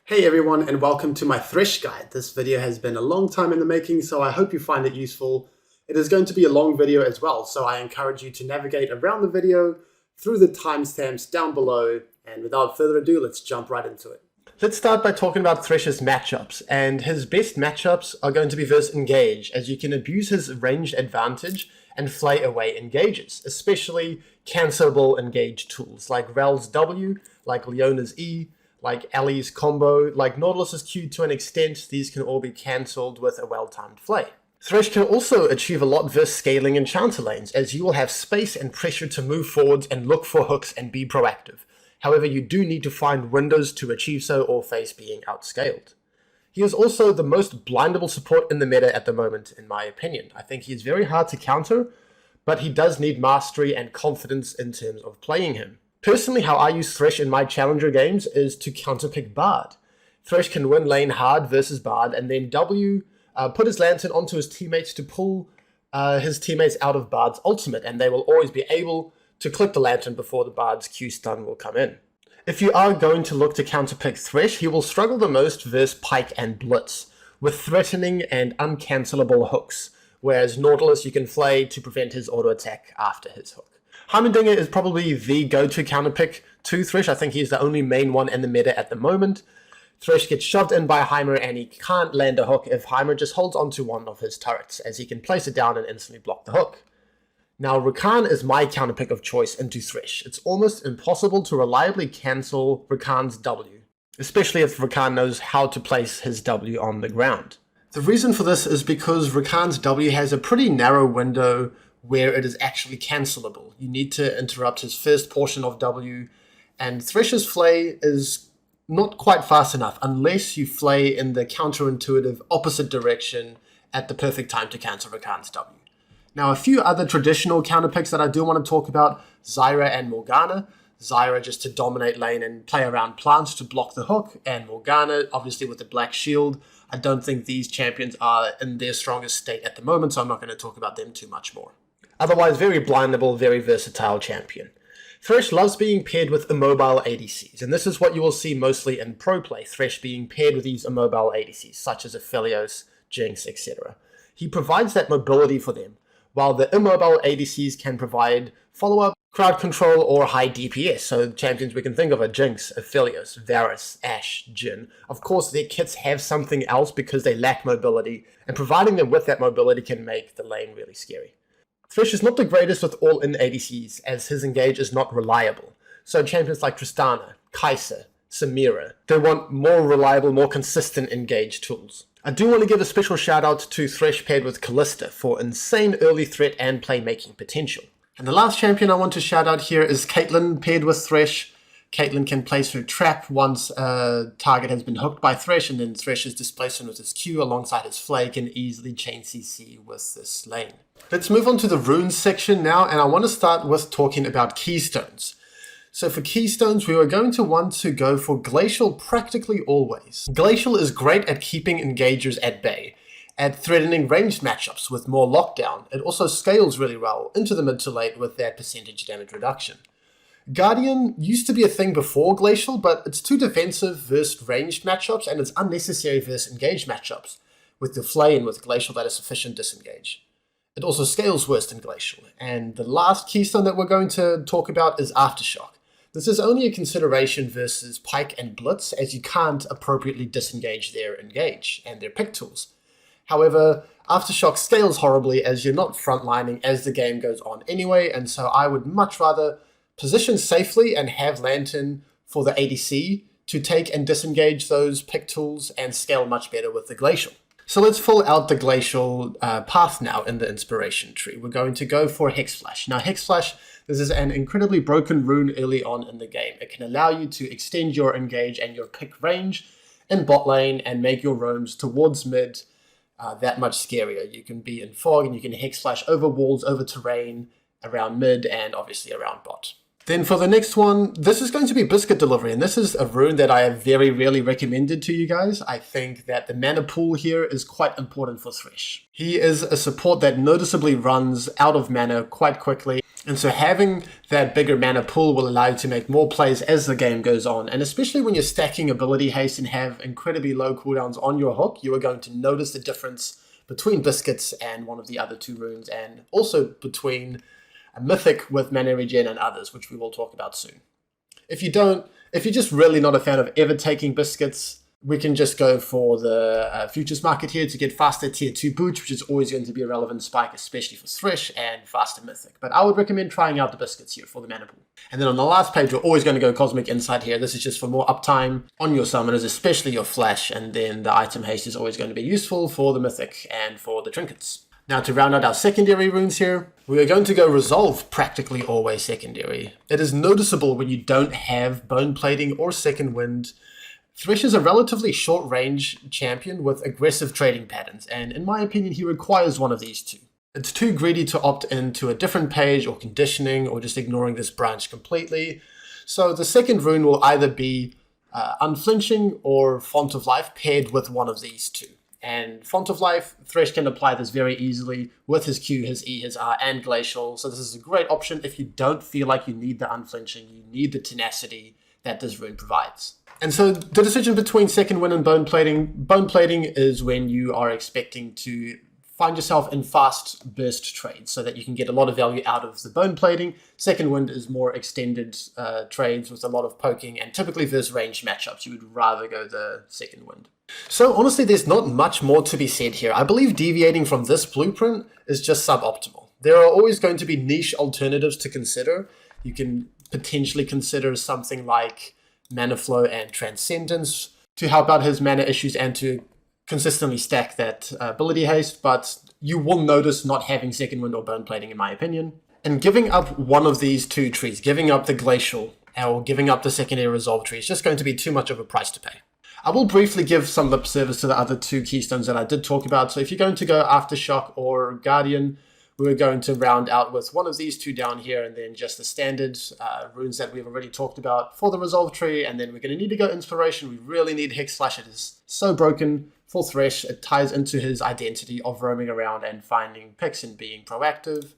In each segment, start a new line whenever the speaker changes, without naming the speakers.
Hey everyone, and welcome to my Thresh guide. This video has been a long time in the making, so I hope you find it useful. It is going to be a long video as well, so I encourage you to navigate around the video through the timestamps down below, and without further ado, let's jump right into it. Let's start by talking about Thresh's matchups, and his best matchups are going to be versus Engage, as you can abuse his ranged advantage and flay away engages, especially cancelable engage tools like Rel's W, like Leona's E, like Ali's combo, like Nautilus's Q to an extent. These can all be cancelled with a well-timed flay. Thresh can also achieve a lot versus scaling enchanter lanes, as you will have space and pressure to move forwards and look for hooks and be proactive. However, you do need to find windows to achieve so or face being outscaled. He is also the most blindable support in the meta at the moment, in my opinion. I think he is very hard to counter, but he does need mastery and confidence in terms of playing him. Personally, how I use Thresh in my challenger games is to counterpick Bard. Thresh can win lane hard versus Bard, and then W put his lantern onto his teammates to pull his teammates out of Bard's ultimate, and they will always be able to click the lantern before the Bard's Q stun will come in. If you are going to look to counterpick Thresh, he will struggle the most versus Pike and Blitz, with threatening and uncancelable hooks, whereas Nautilus you can flay to prevent his auto attack after his hook. Heimerdinger is probably the go-to counterpick to Thresh. I think he's the only main one in the meta at the moment. Thresh gets shoved in by Heimer and he can't land a hook if Heimer just holds onto one of his turrets, as he can place it down and instantly block the hook. Now, Rakan is my counterpick of choice into Thresh. It's almost impossible to reliably cancel Rakan's W, especially if Rakan knows how to place his W on the ground. The reason for this is because Rakan's W has a pretty narrow window where it is actually cancelable. You need to interrupt his first portion of W, and Thresh's flay is not quite fast enough unless you flay in the counterintuitive opposite direction at the perfect time to cancel Rakan's W. Now, a few other traditional counterpicks that I do want to talk about: Zyra and Morgana. Zyra just to dominate lane and play around plants to block the hook, and Morgana obviously with the black shield. I don't think these champions are in their strongest state at the moment, so I'm not going to talk about them too much more. Otherwise, very blindable, very versatile champion. Thresh loves being paired with immobile ADCs, and this is what you will see mostly in pro play, Thresh being paired with these immobile ADCs, such as Aphelios, Jukes, etc. He provides that mobility for them, while the immobile ADCs can provide follow-up, crowd control, or high DPS. So champions we can think of are Jukes, Aphelios, Varus, Ashe, Jhin. Of course, their kits have something else because they lack mobility, and providing them with that mobility can make the lane really scary. Thresh is not the greatest with all-in ADCs, as his engage is not reliable. So champions like Tristana, Kai'Sa, Samira, they want more reliable, more consistent engage tools. I do want to give a special shout out to Thresh paired with Kalista for insane early threat and playmaking potential. And the last champion I want to shout out here is Caitlyn paired with Thresh. Caitlyn can place her trap once a target has been hooked by Thresh, and then Thresh's displacement with his Q alongside his Flay can easily chain CC with this lane. Let's move on to the runes section now, and I want to start with talking about keystones. So for keystones, we are going to want to go for Glacial practically always. Glacial is great at keeping engagers at bay, at threatening ranged matchups with more lockdown. It also scales really well into the mid to late with that percentage damage reduction. Guardian used to be a thing before Glacial, but it's too defensive versus ranged matchups, and it's unnecessary versus engaged matchups. With the Flay and with Glacial, that is sufficient disengage. It also scales worse than Glacial. And the last keystone that we're going to talk about is Aftershock. This is only a consideration versus Pike and Blitz, as you can't appropriately disengage their engage and their pick tools. However, Aftershock scales horribly as you're not frontlining as the game goes on anyway, and so I would much rather position safely and have Lantern for the ADC to take and disengage those pick tools and scale much better with the Glacial. So let's fill out the Glacial path now in the inspiration tree. We're going to go for Hex Flash. Now Hex Flash, this is an incredibly broken rune early on in the game. It can allow you to extend your engage and your pick range in bot lane and make your roams towards mid that much scarier. You can be in fog and you can Hex Flash over walls, over terrain, around mid, and obviously around bot. Then for the next one, this is going to be Biscuit Delivery, and this is a rune that I have very rarely recommended to you guys. I think that the mana pool here is quite important for Thresh. He is a support that noticeably runs out of mana quite quickly, And so having that bigger mana pool will allow you to make more plays as the game goes on. And especially when you're stacking ability haste and have incredibly low cooldowns on your hook, you are going to notice the difference between Biscuits and one of the other 2 runes, and also between a Mythic with mana regen and others, which we will talk about soon. If you're just really not a fan of ever taking Biscuits, we can just go for the futures market here to get faster tier 2 boots, which is always going to be a relevant spike, especially for Thresh and faster Mythic. But I would recommend trying out the Biscuits here for the mana pool. And then on the last page, we're always going to go Cosmic Insight here. This is just for more uptime on your summoners, especially your Flash. And then the item haste is always going to be useful for the Mythic and for the trinkets. Now to round out our secondary runes here, we are going to go Resolve practically always secondary. It is noticeable when you don't have Bone Plating or Second Wind. Thresh is a relatively short-range champion with aggressive trading patterns, and in my opinion, he requires one of these 2. It's too greedy to opt into a different page or conditioning or just ignoring this branch completely. So the second rune will either be Unflinching or Font of Life paired with one of these 2. And Font of Life, Thresh can apply this very easily with his Q, his E, his R, and Glacial. So this is a great option if you don't feel like you need the Unflinching, you need the tenacity that this rune provides. And so the decision between Second Wind and Bone Plating is when you are expecting to find yourself in fast burst trades so that you can get a lot of value out of the Bone Plating. Second Wind is more extended trades with a lot of poking, and typically versus ranged matchups, you would rather go the Second Wind. So honestly, there's not much more to be said here. I believe deviating from this blueprint is just suboptimal. There are always going to be niche alternatives to consider. You can potentially consider something like Mana Flow and Transcendence to help out his mana issues and to consistently stack that ability haste, but you will notice not having Second Wind or Bone Plating, in my opinion. And giving up one of these 2 trees, giving up the Glacial or giving up the secondary Resolve tree, is just going to be too much of a price to pay. I will briefly give some lip service to the other 2 keystones that I did talk about. So if you're going to go Aftershock or Guardian, we're going to round out with one of these 2 down here, and then just the standard runes that we've already talked about for the Resolve tree. And then we're going to need to go Inspiration. We really need Hex Slash. It is so broken for Thresh. It ties into his identity of roaming around and finding picks and being proactive.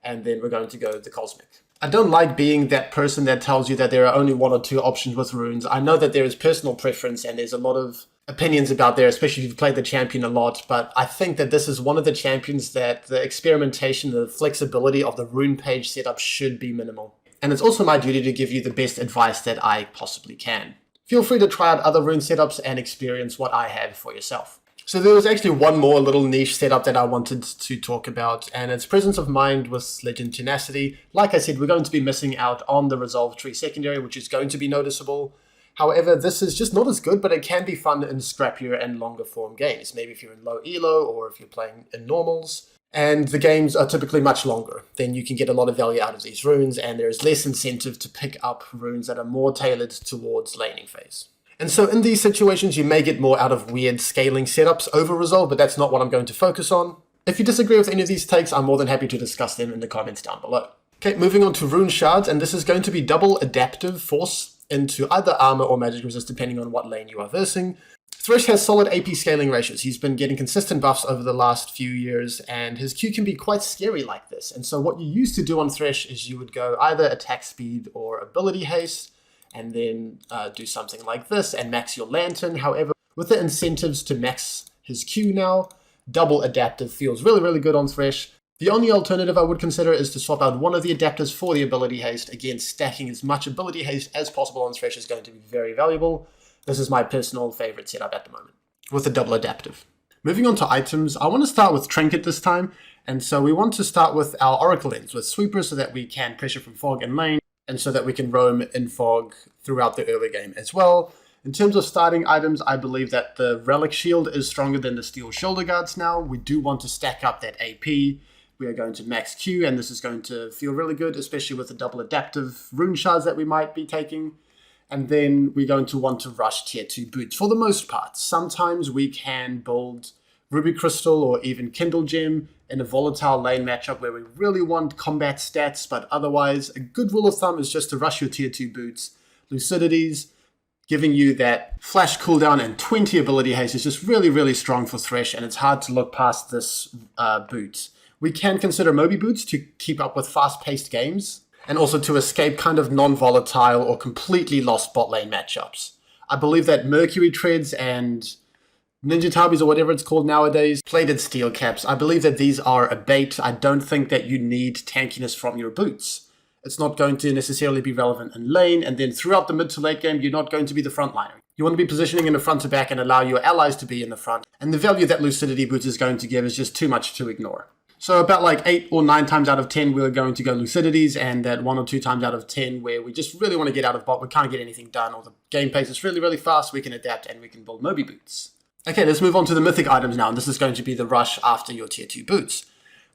And then we're going to go the Cosmic. I don't like being that person that tells you that there are only 1 or 2 options with runes. I know that there is personal preference and there's a lot of opinions about there, especially if you've played the champion a lot, but I think that this is one of the champions that the experimentation, the flexibility of the rune page setup should be minimal. And it's also my duty to give you the best advice that I possibly can. Feel free to try out other rune setups and experience what I have for yourself. So there was actually one more little niche setup that I wanted to talk about, and it's Presence of Mind with Legend Tenacity. Like I said, we're going to be missing out on the Resolve tree secondary, which is going to be noticeable. However, this is just not as good, but it can be fun in scrappier and longer form games. Maybe if you're in low elo or if you're playing in normals. And the games are typically much longer. Then you can get a lot of value out of these runes, and there's less incentive to pick up runes that are more tailored towards laning phase. And so in these situations, you may get more out of weird scaling setups over Resolve, but that's not what I'm going to focus on. If you disagree with any of these takes, I'm more than happy to discuss them in the comments down below. Okay, moving on to Rune Shards, and this is going to be double adaptive force into either armor or magic resist, depending on what lane you are versing. Thresh has solid AP scaling ratios. He's been getting consistent buffs over the last few years, and his Q can be quite scary like this. And so what you used to do on Thresh is you would go either attack speed or ability haste, and then do something like this and max your Lantern. However, with the incentives to max his Q now, double adaptive feels really, really good on Thresh. The only alternative I would consider is to swap out one of the adapters for the ability haste. Again, stacking as much ability haste as possible on Thresh is going to be very valuable. This is my personal favorite setup at the moment, with the double adaptive. Moving on to items, I want to start with Trinket this time. And so we want to start with our Oracle Lens with Sweeper so that we can pressure from fog in lane, and so that we can roam in fog throughout the early game as well. In terms of starting items, I believe that the Relic Shield is stronger than the Steel Shoulder Guards now. We do want to stack up that AP. We are going to max Q, and this is going to feel really good, especially with the double adaptive rune shards that we might be taking. And then we're going to want to rush tier 2 boots for the most part. Sometimes we can build Ruby Crystal or even Kindle Gem in a volatile lane matchup where we really want combat stats, but otherwise a good rule of thumb is just to rush your tier 2 boots. Lucidities, giving you that flash cooldown and 20 ability haste is just really, really strong for Thresh, and it's hard to look past this boot. We can consider Moby Boots to keep up with fast-paced games, and also to escape kind of non-volatile or completely lost bot lane matchups. I believe that Mercury Treads and Ninja Tabis, or whatever it's called nowadays, plated steel caps, I believe that these are a bait. I don't think that you need tankiness from your boots. It's not going to necessarily be relevant in lane, and then throughout the mid to late game, you're not going to be the frontliner. You want to be positioning in the front to back and allow your allies to be in the front, and the value that Lucidity Boots is going to give is just too much to ignore. So about like 8 or 9 times out of 10, we're going to go Lucidities, and that 1 or 2 times out of 10 where we just really want to get out of bot, we can't get anything done, or the game pace is really, really fast, we can adapt and we can build Moby Boots. Okay, let's move on to the mythic items now, and this is going to be the rush after your tier 2 boots.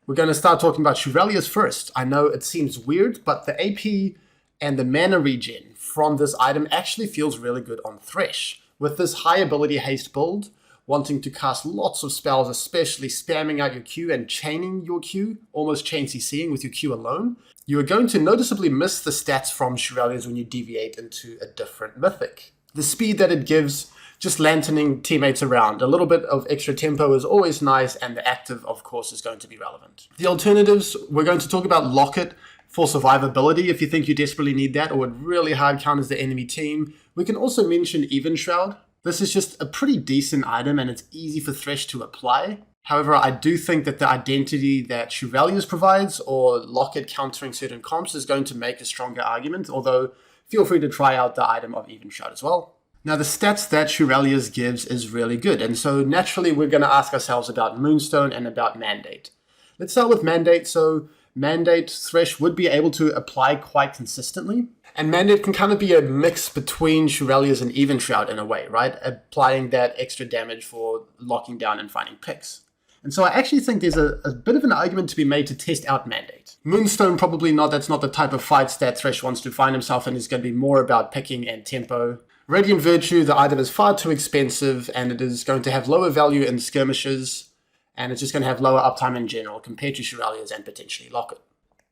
We're going to start talking about Chevaliers first. I know it seems weird, but the AP and the mana regen from this item actually feels really good on Thresh. With this high ability haste build, wanting to cast lots of spells, especially spamming out your Q and chaining your Q, almost chain CCing with your Q alone, you are going to noticeably miss the stats from Chevaliers when you deviate into a different mythic. The speed that it gives, just lanterning teammates around. A little bit of extra tempo is always nice, and the active, of course, is going to be relevant. The alternatives, we're going to talk about Locket for survivability if you think you desperately need that, or it really hard counters the enemy team. We can also mention Even Shroud. This is just a pretty decent item, and it's easy for Thresh to apply. However, I do think that the identity that Chevaliers provides, or Locket countering certain comps, is going to make a stronger argument, although feel free to try out the item of Even Shroud as well. Now, the stats that Chevaliers gives is really good, and so naturally we're going to ask ourselves about Moonstone and about Mandate. Let's start with Mandate. So Mandate, Thresh would be able to apply quite consistently, and Mandate can kind of be a mix between Chevaliers and Even Shroud in a way, right? Applying that extra damage for locking down and finding picks. And so I actually think there's a bit of an argument to be made to test out Mandate. Moonstone, probably not. That's not the type of fights that Thresh wants to find himself in. It's going to be more about picking and tempo. Radiant Virtue, the item is far too expensive, and it is going to have lower value in skirmishes, and it's just going to have lower uptime in general compared to Chevaliers and potentially Locket.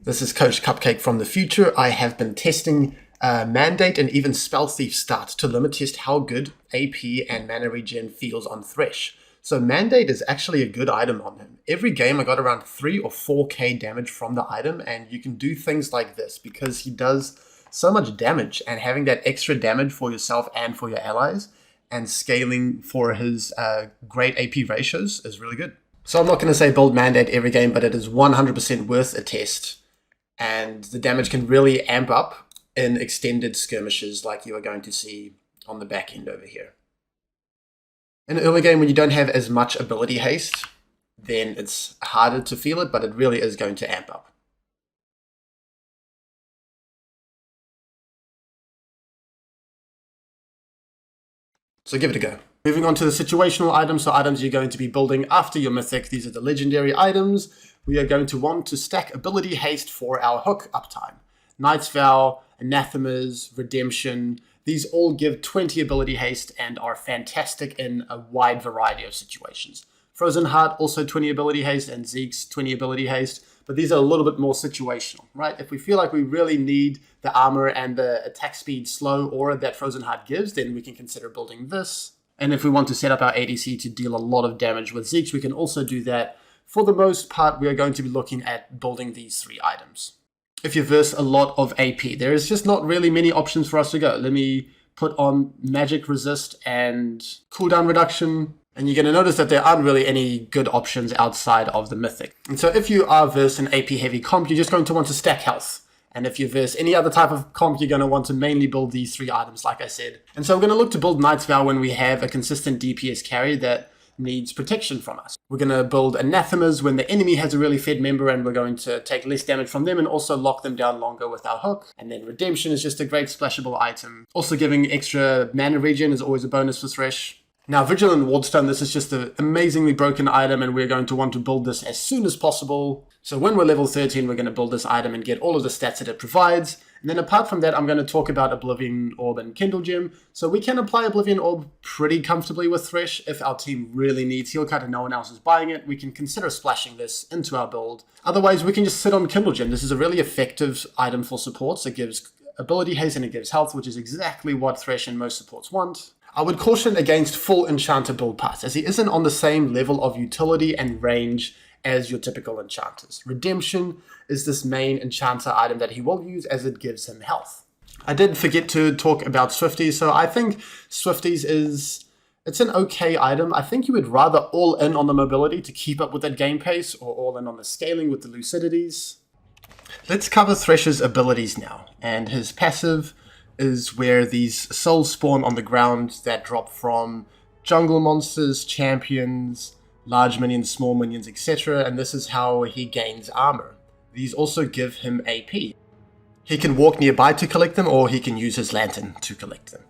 This is Coach Cupcake from the future. I have been testing Mandate and even Spell Thief Start to limit test how good AP and mana regen feels on Thresh. So Mandate is actually a good item on him. Every game I got around 3 or 4k damage from the item, and you can do things like this because he does so much damage, and having that extra damage for yourself and for your allies and scaling for his great AP ratios is really good. So I'm not going to say build Mandate every game, but it is 100% worth a test, and the damage can really amp up in extended skirmishes like you are going to see on the back end over here. In an early game when you don't have as much ability haste, then it's harder to feel it, but it really is going to amp up. So give it a go. Moving on to the situational items, so items you're going to be building after your mythic. These are the legendary items. We are going to want to stack ability haste for our hook uptime. Knight's Vow, Anathemas, Redemption, these all give 20 ability haste and are fantastic in a wide variety of situations. Frozen Heart, also 20 ability haste, and Zeke's 20 ability haste, but these are a little bit more situational, right? If we feel like we really need the armor and the attack speed slow aura that Frozen Heart gives, then we can consider building this. And if we want to set up our ADC to deal a lot of damage with Zeke's, we can also do that. For the most part, we are going to be looking at building these 3 items. If you verse a lot of AP, there is just not really many options for us to go. Let me put on Magic Resist and Cooldown Reduction, and you're going to notice that there aren't really any good options outside of the Mythic. And so if you are verse an AP heavy comp, you're just going to want to stack health. And if you verse any other type of comp, you're going to want to mainly build these 3 items, like I said. And so we're going to look to build Knight's Vow when we have a consistent DPS carry that needs protection from us. We're going to build Anathemas when the enemy has a really fed member, and we're going to take less damage from them and also lock them down longer with our hook. And then Redemption is just a great splashable item. Also giving extra mana regen is always a bonus for Thresh. Now, Vigilant Wardstone, this is just an amazingly broken item, and we're going to want to build this as soon as possible. So when we're level 13, we're going to build this item and get all of the stats that it provides. And then apart from that, I'm going to talk about Oblivion Orb and Kindle Gem. So we can apply Oblivion Orb pretty comfortably with Thresh. If our team really needs heal cut and no one else is buying it, we can consider splashing this into our build. Otherwise, we can just sit on Kindle Gem. This is a really effective item for supports. It gives ability haste and it gives health, which is exactly what Thresh and most supports want. I would caution against full Enchanter build pass, as he isn't on the same level of utility and range as your typical enchanters. Redemption is this main enchanter item that he will use as it gives him health. I did forget to talk about Swifties, so I think Swifties it's an okay item. I think you would rather all in on the mobility to keep up with that game pace, or all in on the scaling with the lucidities. Let's cover Thresh's abilities now, and his passive is where these souls spawn on the ground that drop from jungle monsters, champions, large minions, small minions, etc. And this is how he gains armor. These also give him AP. He can walk nearby to collect them, or he can use his lantern to collect them.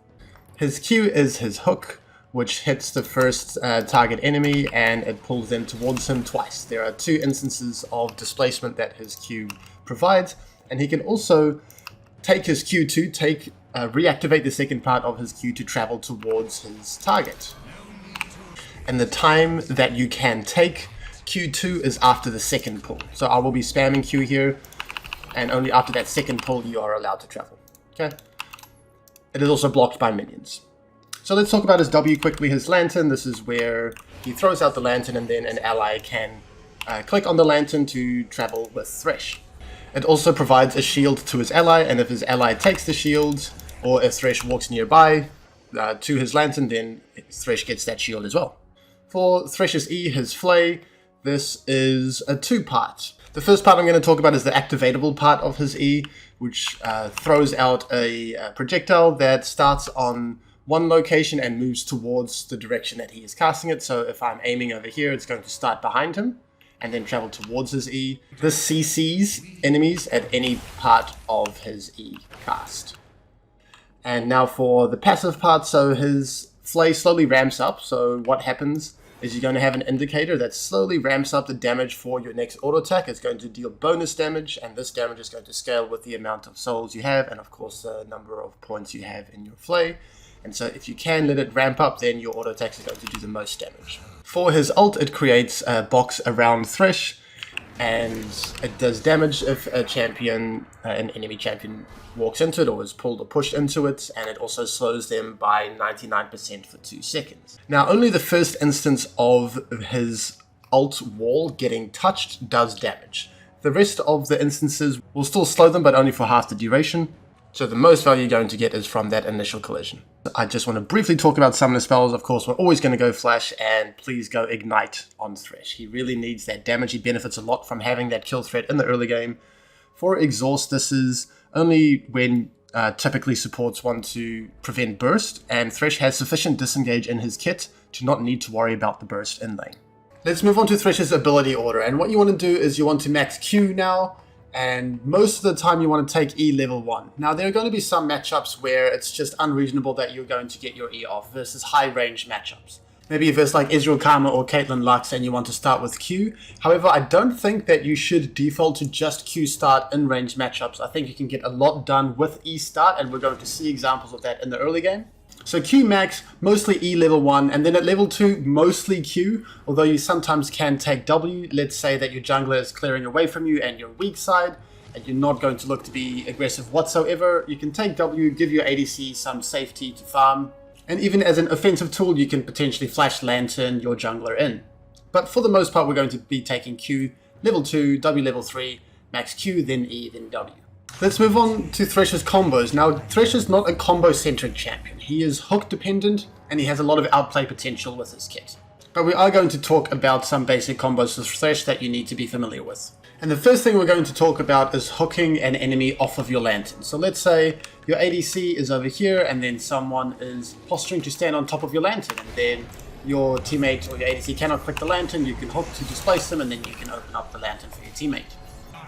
His Q is his hook, which hits the first target enemy and it pulls them towards him twice. There are 2 instances of displacement that his Q provides, and he can also take his Q to reactivate the second part of his Q to travel towards his target. And the time that you can take Q2 is after the second pull. So I will be spamming Q here, and only after that second pull you are allowed to travel. Okay. It is also blocked by minions. So let's talk about his W quickly. His lantern, this is where he throws out the lantern and then an ally can click on the lantern to travel with Thresh. It also provides a shield to his ally, and if his ally takes the shield, or if Thresh walks nearby to his lantern, then Thresh gets that shield as well. For Thresh's E, his Flay, this is a 2-part. The first part I'm going to talk about is the activatable part of his E, which throws out a projectile that starts on one location and moves towards the direction that he is casting it. So if I'm aiming over here, it's going to start behind him and then travel towards his E. This CCs enemies at any part of his E cast. And now for the passive part, so his Flay slowly ramps up. So what happens is you're going to have an indicator that slowly ramps up the damage for your next auto attack. It's going to deal bonus damage, and this damage is going to scale with the amount of souls you have, and of course the number of points you have in your Flay. And so if you can let it ramp up, then your auto attacks are going to do the most damage. For his ult, it creates a box around Thresh, and it does damage if a champion, an enemy champion, walks into it or is pulled or pushed into it, and it also slows them by 99% for 2 seconds. Now, only the first instance of his ult wall getting touched does damage. The rest of the instances will still slow them, but only for half the duration. So the most value you're going to get is from that initial collision. I just want to briefly talk about some of the spells. Of course, we're always going to go Flash, and please go Ignite on Thresh. He really needs that damage. He benefits a lot from having that kill threat in the early game. For Exhaust, this is only when typically supports want to prevent burst, and Thresh has sufficient disengage in his kit to not need to worry about the burst in lane. Let's move on to Thresh's ability order, and what you want to do is you want to max Q now, and most of the time you want to take E level 1. Now there are going to be some matchups where it's just unreasonable that you're going to get your E off versus high range matchups. Maybe if it's like Israel Karma or Caitlyn Lux and you want to start with Q. However, I don't think that you should default to just Q start in range matchups. I think you can get a lot done with E start, and we're going to see examples of that in the early game. So Q max, mostly E level 1, and then at level 2, mostly Q, although you sometimes can take W. Let's say that your jungler is clearing away from you and you're weak side, and you're not going to look to be aggressive whatsoever. You can take W, give your ADC some safety to farm, and even as an offensive tool, you can potentially flash lantern your jungler in. But for the most part, we're going to be taking Q level 2, W level 3, max Q, then E, then W. Let's move on to Thresh's combos. Now, Thresh is not a combo-centric champion. He is hook-dependent, and he has a lot of outplay potential with his kit. But we are going to talk about some basic combos for Thresh that you need to be familiar with. And the first thing we're going to talk about is hooking an enemy off of your lantern. So let's say your ADC is over here, and then someone is posturing to stand on top of your lantern, and then your teammate or your ADC cannot click the lantern. You can hook to displace them, and then you can open up the lantern for your teammate.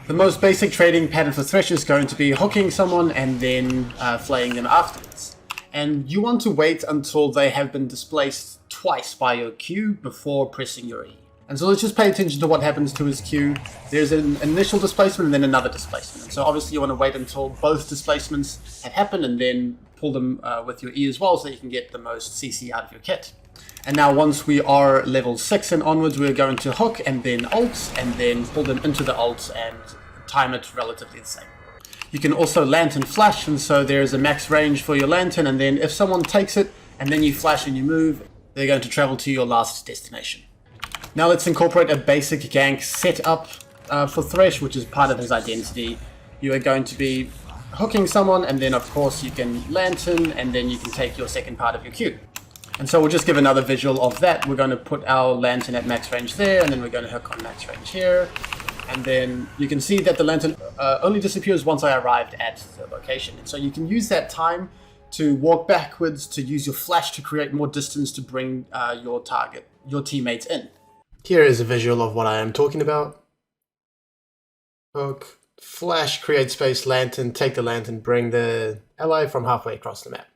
The most basic trading pattern for Thresh is going to be hooking someone and then flaying them afterwards. And you want to wait until they have been displaced twice by your Q before pressing your E. And so let's just pay attention to what happens to his Q. There's an initial displacement and then another displacement. And so obviously you want to wait until both displacements have happened and then pull them with your E as well, so that you can get the most CC out of your kit. And now once we are level 6 and onwards, we're going to hook and then ult, and then pull them into the ult and time it relatively the same. You can also lantern flash, and so there's a max range for your lantern, and then if someone takes it and then you flash and you move, they're going to travel to your last destination. Now let's incorporate a basic gank setup for Thresh, which is part of his identity. You are going to be hooking someone, and then of course you can lantern, and then you can take your second part of your Q. And so we'll just give another visual of that. We're going to put our lantern at max range there, and then we're going to hook on max range here. And then you can see that the lantern only disappears once I arrived at the location. And so you can use that time to walk backwards, to use your flash to create more distance to bring your teammates in. Here is a visual of what I am talking about. Hook, flash, create space, lantern, take the lantern, bring the ally from halfway across the map.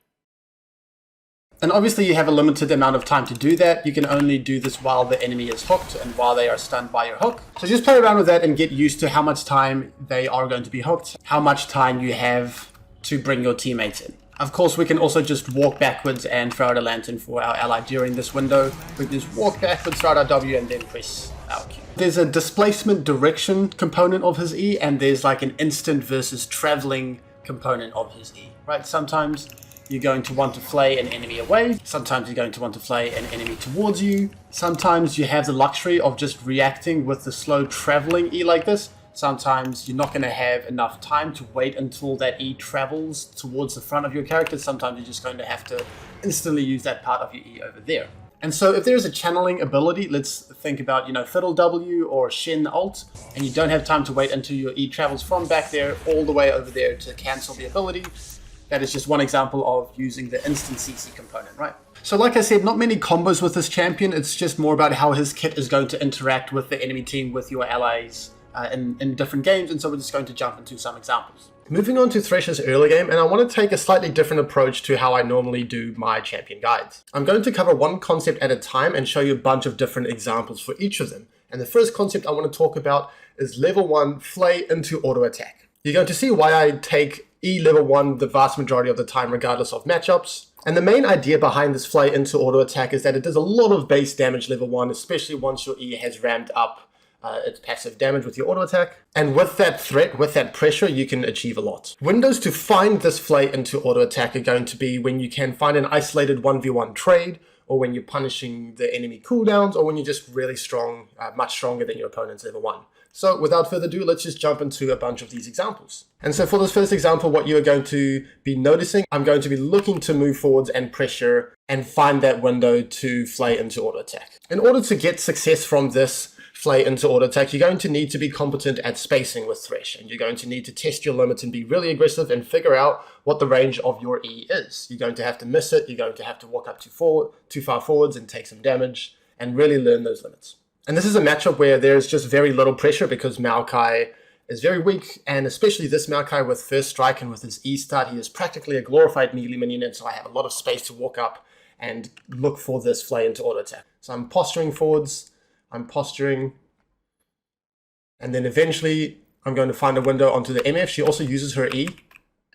And obviously you have a limited amount of time to do that. You can only do this while the enemy is hooked and while they are stunned by your hook. So just play around with that and get used to how much time they are going to be hooked, how much time you have to bring your teammates in. Of course, we can also just walk backwards and throw out a lantern for our ally during this window. We can just walk backwards, throw out our W, and then press our Q. There's a displacement direction component of his E, and there's like an instant versus traveling component of his E, right? Sometimes you're going to want to flay an enemy away. Sometimes you're going to want to flay an enemy towards you. Sometimes you have the luxury of just reacting with the slow traveling E like this. Sometimes you're not going to have enough time to wait until that E travels towards the front of your character. Sometimes you're just going to have to instantly use that part of your E over there. And so if there's a channeling ability, let's think about, Fiddle W or Shen Alt, and you don't have time to wait until your E travels from back there all the way over there to cancel the ability. That is just one example of using the instant CC component, right? So like I said, not many combos with this champion. It's just more about how his kit is going to interact with the enemy team, with your allies, in different games, and so we're just going to jump into some examples. Moving on to Thresh's early game, and I want to take a slightly different approach to how I normally do my champion guides. I'm going to cover one concept at a time and show you a bunch of different examples for each of them. And the first concept I want to talk about is level 1 Flay into auto attack. You're going to see why I take E level 1 the vast majority of the time regardless of matchups. And the main idea behind this Flay into auto attack is that it does a lot of base damage level 1, especially once your E has ramped up its passive damage with your auto attack. And with that threat, with that pressure, you can achieve a lot. Windows to find this Flay into auto attack are going to be when you can find an isolated 1v1 trade, or when you're punishing the enemy cooldowns, or when you're just really strong, much stronger than your opponent's level 1. So without further ado, let's just jump into a bunch of these examples. And so for this first example, what you're going to be noticing, I'm going to be looking to move forwards and pressure and find that window to Flay into auto attack. In order to get success from this Flay into auto attack, you're going to need to be competent at spacing with Thresh, and you're going to need to test your limits and be really aggressive and figure out what the range of your E is. You're going to have to miss it, you're going to have to walk up too far forwards and take some damage, and really learn those limits. And this is a matchup where there's just very little pressure because Maokai is very weak, and especially this Maokai with first strike and with his E start, he is practically a glorified melee minion, and so I have a lot of space to walk up and look for this Flay into auto attack. So I'm posturing forwards, I'm posturing, and then eventually I'm going to find a window onto the MF. She also uses her E,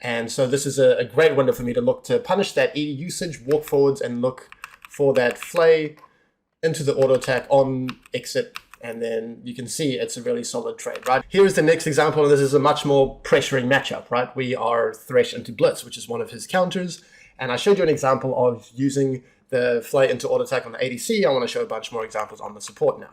and so this is a great window for me to look to punish that E usage, walk forwards and look for that Flay into the auto attack on exit, and then you can see it's a really solid trade, right? Here is the next example, and this is a much more pressuring matchup, right? We are Thresh into Blitz, which is one of his counters, and I showed you an example of using the Flay into auto attack on the ADC. I want to show a bunch more examples on the support now.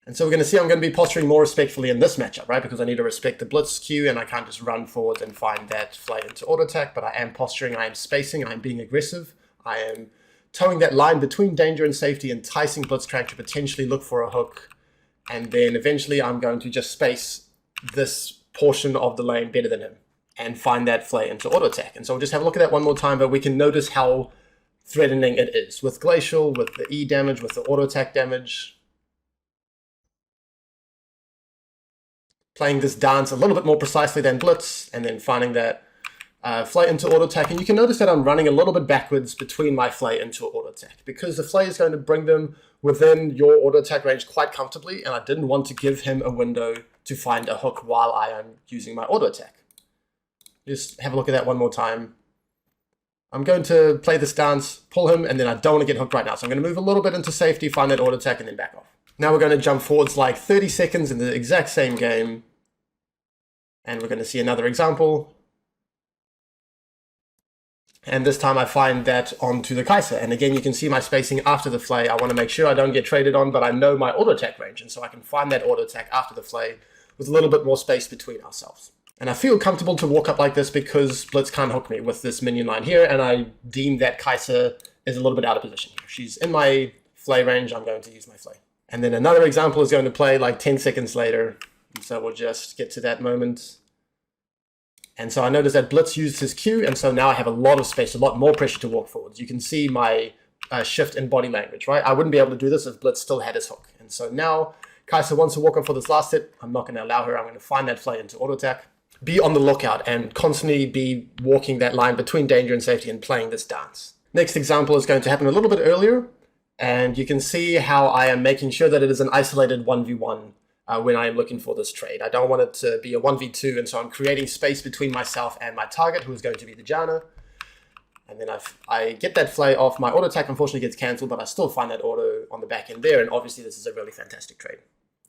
And so we're going to see I'm going to be posturing more respectfully in this matchup, right? Because I need to respect the Blitz queue, and I can't just run forwards and find that Flay into auto attack, but I am posturing, I am spacing, I am being aggressive, I am towing that line between danger and safety, enticing Blitzcrank to potentially look for a hook, and then eventually I'm going to just space this portion of the lane better than him and find that Flay into auto attack. And so we'll just have a look at that one more time, but we can notice how threatening it is with Glacial, with the E damage, with the auto attack damage. Playing this dance a little bit more precisely than Blitz, and then finding that Flay into auto attack, and you can notice that I'm running a little bit backwards between my Flay into auto attack because the Flay is going to bring them within your auto attack range quite comfortably, and I didn't want to give him a window to find a hook while I am using my auto attack. Just have a look at that one more time. I'm going to play this dance, pull him, and then I don't want to get hooked right now, so I'm going to move a little bit into safety, find that auto attack, and then back off. Now we're going to jump forwards like 30 seconds in the exact same game, and we're going to see another example. And this time I find that onto the Kaiser. And again, you can see my spacing after the Flay. I want to make sure I don't get traded on, but I know my auto attack range. And so I can find that auto attack after the Flay with a little bit more space between ourselves. And I feel comfortable to walk up like this because Blitz can't hook me with this minion line here. And I deem that Kaiser is a little bit out of position here. She's in my Flay range. I'm going to use my Flay. And then another example is going to play like 10 seconds later. And so we'll just get to that moment. And so I noticed that Blitz used his Q, and so now I have a lot of space, a lot more pressure to walk forwards. You can see my shift in body language, right? I wouldn't be able to do this if Blitz still had his hook. And so now Kaiser wants to walk up for this last hit. I'm not going to allow her. I'm going to find that Flay into auto attack. Be on the lookout and constantly be walking that line between danger and safety and playing this dance. Next example is going to happen a little bit earlier, and you can see how I am making sure that it is an isolated 1v1 when I am looking for this trade. I don't want it to be a 1v2, and so I'm creating space between myself and my target, who is going to be the Janna. And then I get that Flay off. My auto attack unfortunately gets cancelled, but I still find that auto on the back end there, and obviously this is a really fantastic trade.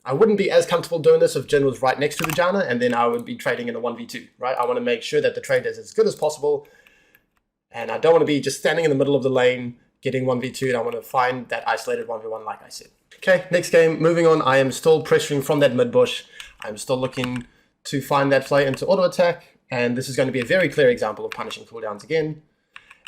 I wouldn't be as comfortable doing this if Jin was right next to the Janna, and then I would be trading in a 1v2, right? I want to make sure that the trade is as good as possible, and I don't want to be just standing in the middle of the lane getting 1v2, and I want to find that isolated 1v1 like I said. Okay, next game, moving on. I am still pressuring from that mid bush. I'm still looking to find that Flay into auto attack, and this is going to be a very clear example of punishing cooldowns again.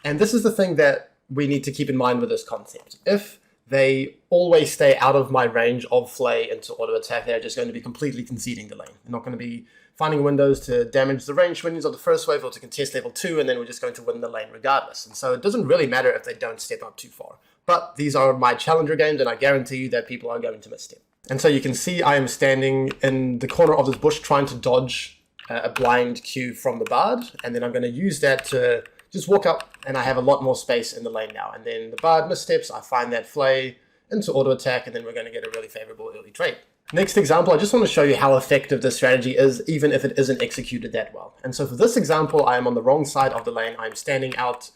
And this is the thing that we need to keep in mind with this concept. If they always stay out of my range of Flay into auto attack, they're just going to be completely conceding the lane. They're not going to be finding windows to damage the range minions of the first wave or to contest level 2, and then we're just going to win the lane regardless. And so it doesn't really matter if they don't step up too far. But these are my challenger games, and I guarantee you that people are going to misstep. And so you can see I am standing in the corner of this bush trying to dodge a blind Q from the Bard, and then I'm going to use that to just walk up, and I have a lot more space in the lane now. And then the Bard missteps, I find that Flay into auto attack, and then we're going to get a really favorable early trade. Next example, I just want to show you how effective this strategy is, even if it isn't executed that well. And so for this example, I am on the wrong side of the lane. I'm standing out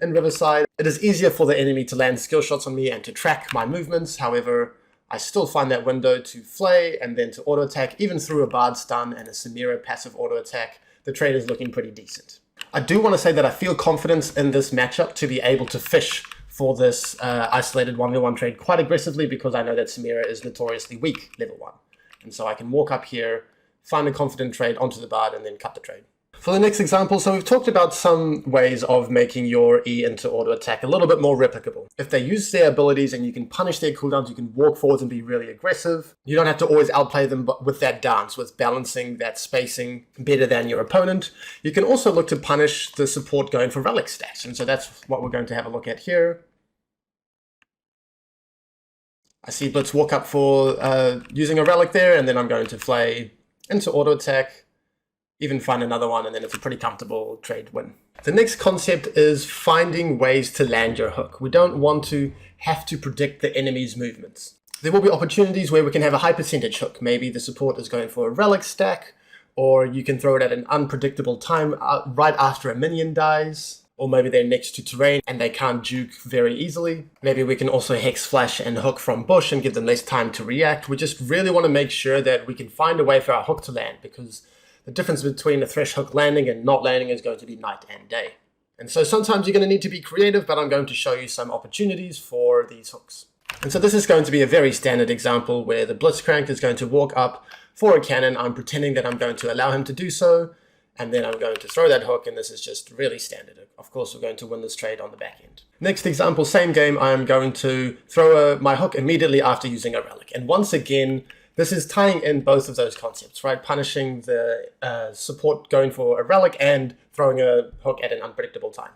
in Riverside. It is easier for the enemy to land skill shots on me and to track my movements. However, I still find that window to Flay and then to auto attack, even through a Bard stun and a Samira passive auto attack. The trade is looking pretty decent. I do want to say that I feel confidence in this matchup to be able to fish for this isolated 1v1 trade quite aggressively, because I know that Samira is notoriously weak level 1. And so I can walk up here, find a confident trade onto the Bard, and then cut the trade. For the next example, so we've talked about some ways of making your E into auto attack a little bit more replicable. If they use their abilities and you can punish their cooldowns, you can walk forwards and be really aggressive. You don't have to always outplay them with that dance, with balancing that spacing better than your opponent. You can also look to punish the support going for relic stacks, and so that's what we're going to have a look at here. I see Blitz walk up for using a relic there, and then I'm going to Flay into auto attack, even find another one, and then it's a pretty comfortable trade win. The next concept is finding ways to land your hook. We don't want to have to predict the enemy's movements. There will be opportunities where we can have a high percentage hook. Maybe the support is going for a relic stack, or you can throw it at an unpredictable time right after a minion dies. Or maybe they're next to terrain and they can't juke very easily. Maybe we can also hex flash and hook from bush and give them less time to react. We just really want to make sure that we can find a way for our hook to land, because the difference between a Thresh hook landing and not landing is going to be night and day. And so sometimes you're going to need to be creative, but I'm going to show you some opportunities for these hooks. And so this is going to be a very standard example where the Blitzcrank is going to walk up for a cannon. I'm pretending that I'm going to allow him to do so, and then I'm going to throw that hook, and this is just really standard. Of course, we're going to win this trade on the back end. Next example, same game, I am going to throw my hook immediately after using a relic. And once again, this is tying in both of those concepts, right? Punishing the support going for a relic and throwing a hook at an unpredictable time.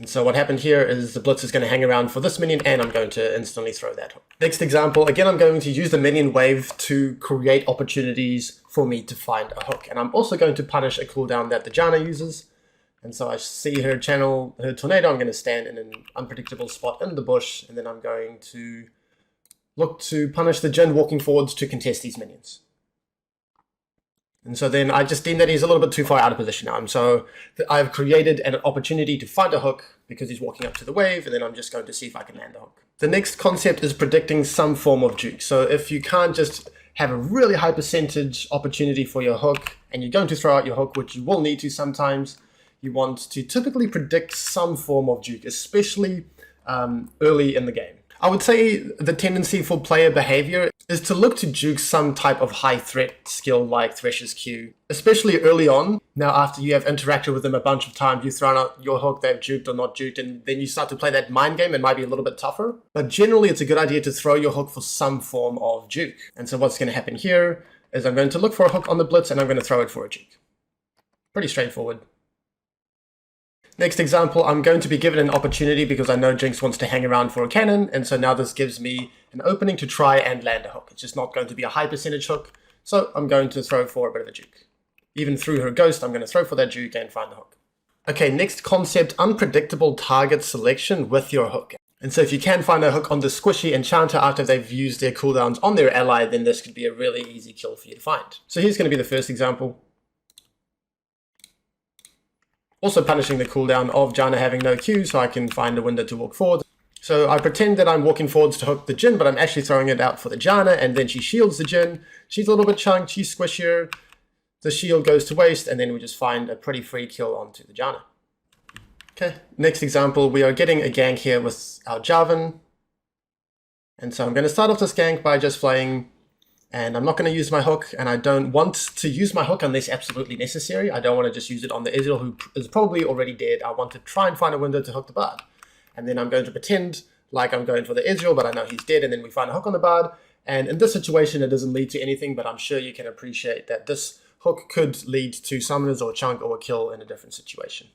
And so what happened here is the Blitz is going to hang around for this minion, and I'm going to instantly throw that hook. Next example, again, I'm going to use the minion wave to create opportunities for me to find a hook. And I'm also going to punish a cooldown that the Janna uses. And so I see her channel her tornado. I'm going to stand in an unpredictable spot in the bush, and then I'm going to look to punish the Jin walking forwards to contest these minions. And so then I just deem that he's a little bit too far out of position now. And so I've created an opportunity to find a hook because he's walking up to the wave, and then I'm just going to see if I can land the hook. The next concept is predicting some form of juke. So if you can't just have a really high percentage opportunity for your hook, and you're going to throw out your hook, which you will need to sometimes, you want to typically predict some form of juke, especially early in the game. I would say the tendency for player behavior is to look to juke some type of high threat skill like THRESH's Q, especially early on. Now, after you have interacted with them a bunch of times, you've thrown out your hook, they've juked or not juked, and then you start to play that mind game. It might be a little bit tougher, but generally it's a good idea to throw your hook for some form of juke. And so what's going to happen here is I'm going to look for a hook on the blitz and I'm going to throw it for a juke. Pretty straightforward. Next example, I'm going to be given an opportunity because I know Jukes wants to hang around for a cannon, and so now this gives me an opening to try and land a hook. It's just not going to be a high percentage hook, so I'm going to throw for a bit of a juke. Even through her ghost, I'm going to throw for that juke and find the hook. Okay, next concept, unpredictable target selection with your hook. And so if you can find a hook on the squishy enchanter after they've used their cooldowns on their ally, then this could be a really easy kill for you to find. So here's going to be the first example. Also punishing the cooldown of Janna having no Q, so I can find a window to walk forward. So I pretend that I'm walking forwards to hook the Jhin, but I'm actually throwing it out for the Janna, and then she shields the Jhin. She's a little bit chunked, she's squishier. The shield goes to waste, and then we just find a pretty free kill onto the Janna. Okay, next example, we are getting a gank here with our Jarvan. And so I'm going to start off this gank by just flaying. And I'm not going to use my hook, and I don't want to use my hook unless absolutely necessary. I don't want to just use it on the Ezreal, who is probably already dead. I want to try and find a window to hook the Bard. And then I'm going to pretend like I'm going for the Ezreal, but I know he's dead, and then we find a hook on the Bard. And in this situation, it doesn't lead to anything, but I'm sure you can appreciate that this hook could lead to summoners or chunk or a kill in a different situation.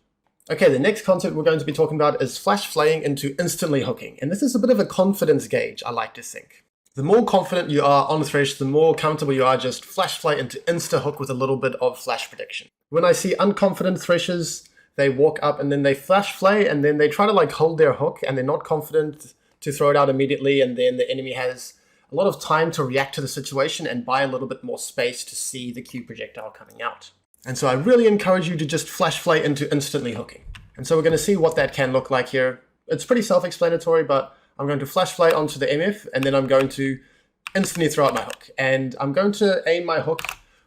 Okay, the next concept we're going to be talking about is flash flaying into instantly hooking. And this is a bit of a confidence gauge, I like to think. The more confident you are on Thresh, the more comfortable you are just flash fly into insta hook with a little bit of flash prediction. When I see unconfident Threshers, they walk up and then they flash flay and then they try to like hold their hook and they're not confident to throw it out immediately, and then the enemy has a lot of time to react to the situation and buy a little bit more space to see the Q projectile coming out. And so I really encourage you to just flash flay into instantly hooking. And so we're going to see what that can look like here. It's pretty self-explanatory, but I'm going to flash flay onto the MF, and then I'm going to instantly throw out my hook. And I'm going to aim my hook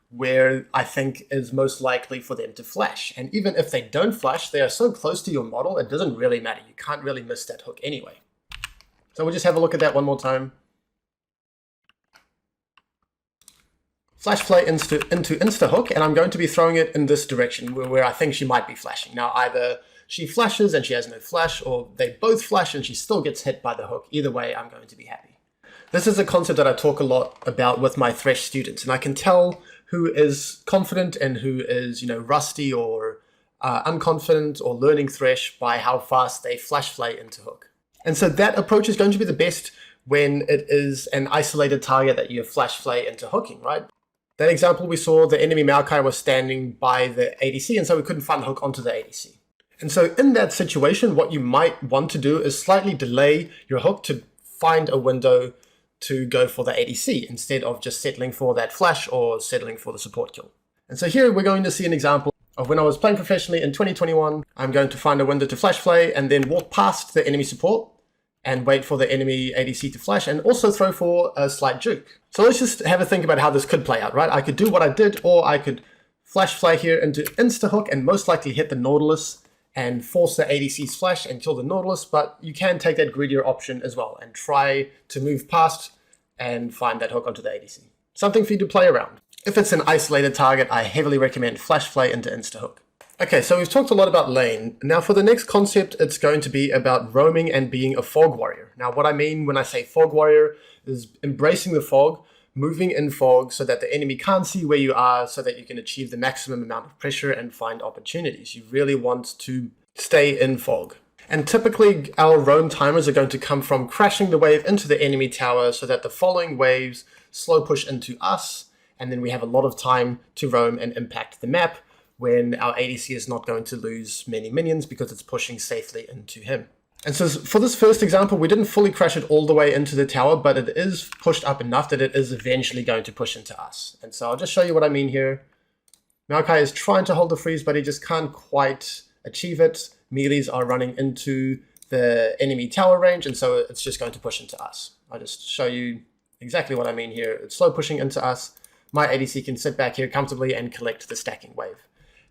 where I think is most likely for them to flash. And even if they don't flash, they are so close to your model, it doesn't really matter. You can't really miss that hook anyway. So we'll just have a look at that one more time. Flash flay into insta hook, and I'm going to be throwing it in this direction where I think she might be flashing. Now either she flashes and she has no flash, or they both flash and she still gets hit by the hook. Either way, I'm going to be happy. This is a concept that I talk a lot about with my Thresh students, and I can tell who is confident and who is, rusty or unconfident or learning Thresh by how fast they flash flay into hook. And so that approach is going to be the best when it is an isolated target that you flash flay into hooking, right? That example we saw, the enemy Maokai was standing by the ADC, and so we couldn't find the hook onto the ADC. And so in that situation, what you might want to do is slightly delay your hook to find a window to go for the ADC instead of just settling for that flash or settling for the support kill. And so here we're going to see an example of when I was playing professionally in 2021. I'm going to find a window to flash flay and then walk past the enemy support and wait for the enemy ADC to flash and also throw for a slight juke. So let's just have a think about how this could play out, right? I could do what I did, or I could flash flay here into insta hook and most likely hit the Nautilus and force the ADC's flash and kill the Nautilus, but you can take that greedier option as well and try to move past and find that hook onto the ADC. Something for you to play around. If it's an isolated target, I heavily recommend flash flay into insta hook. Okay, so we've talked a lot about lane. Now for the next concept, it's going to be about roaming and being a fog warrior. Now what I mean when I say fog warrior is embracing the fog, moving in fog so that the enemy can't see where you are, so that you can achieve the maximum amount of pressure and find opportunities. You really want to stay in fog. And typically our roam timers are going to come from crashing the wave into the enemy tower so that the following waves slow push into us, and then we have a lot of time to roam and impact the map when our ADC is not going to lose many minions because it's pushing safely into him. And so for this first example, we didn't fully crash it all the way into the tower, but it is pushed up enough that it is eventually going to push into us. And so I'll just show you what I mean here. Maokai is trying to hold the freeze, but he just can't quite achieve it. Melees are running into the enemy tower range, and so it's just going to push into us. I'll just show you exactly what I mean here. It's slow pushing into us. My ADC can sit back here comfortably and collect the stacking wave.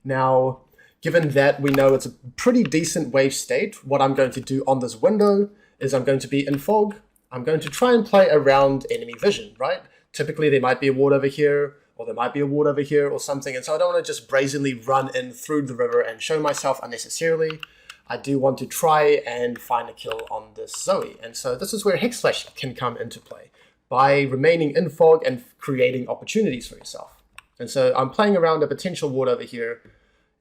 Now, Given that we know it's a pretty decent wave state, what I'm going to do on this window is I'm going to be in fog. I'm going to try and play around enemy vision, right? Typically there might be a ward over here, or there might be a ward over here or something, and so I don't want to just brazenly run in through the river and show myself unnecessarily. I do want to try and find a kill on this Zoe, and so this is where THRESH can come into play, by remaining in fog and creating opportunities for yourself. And so I'm playing around a potential ward over here,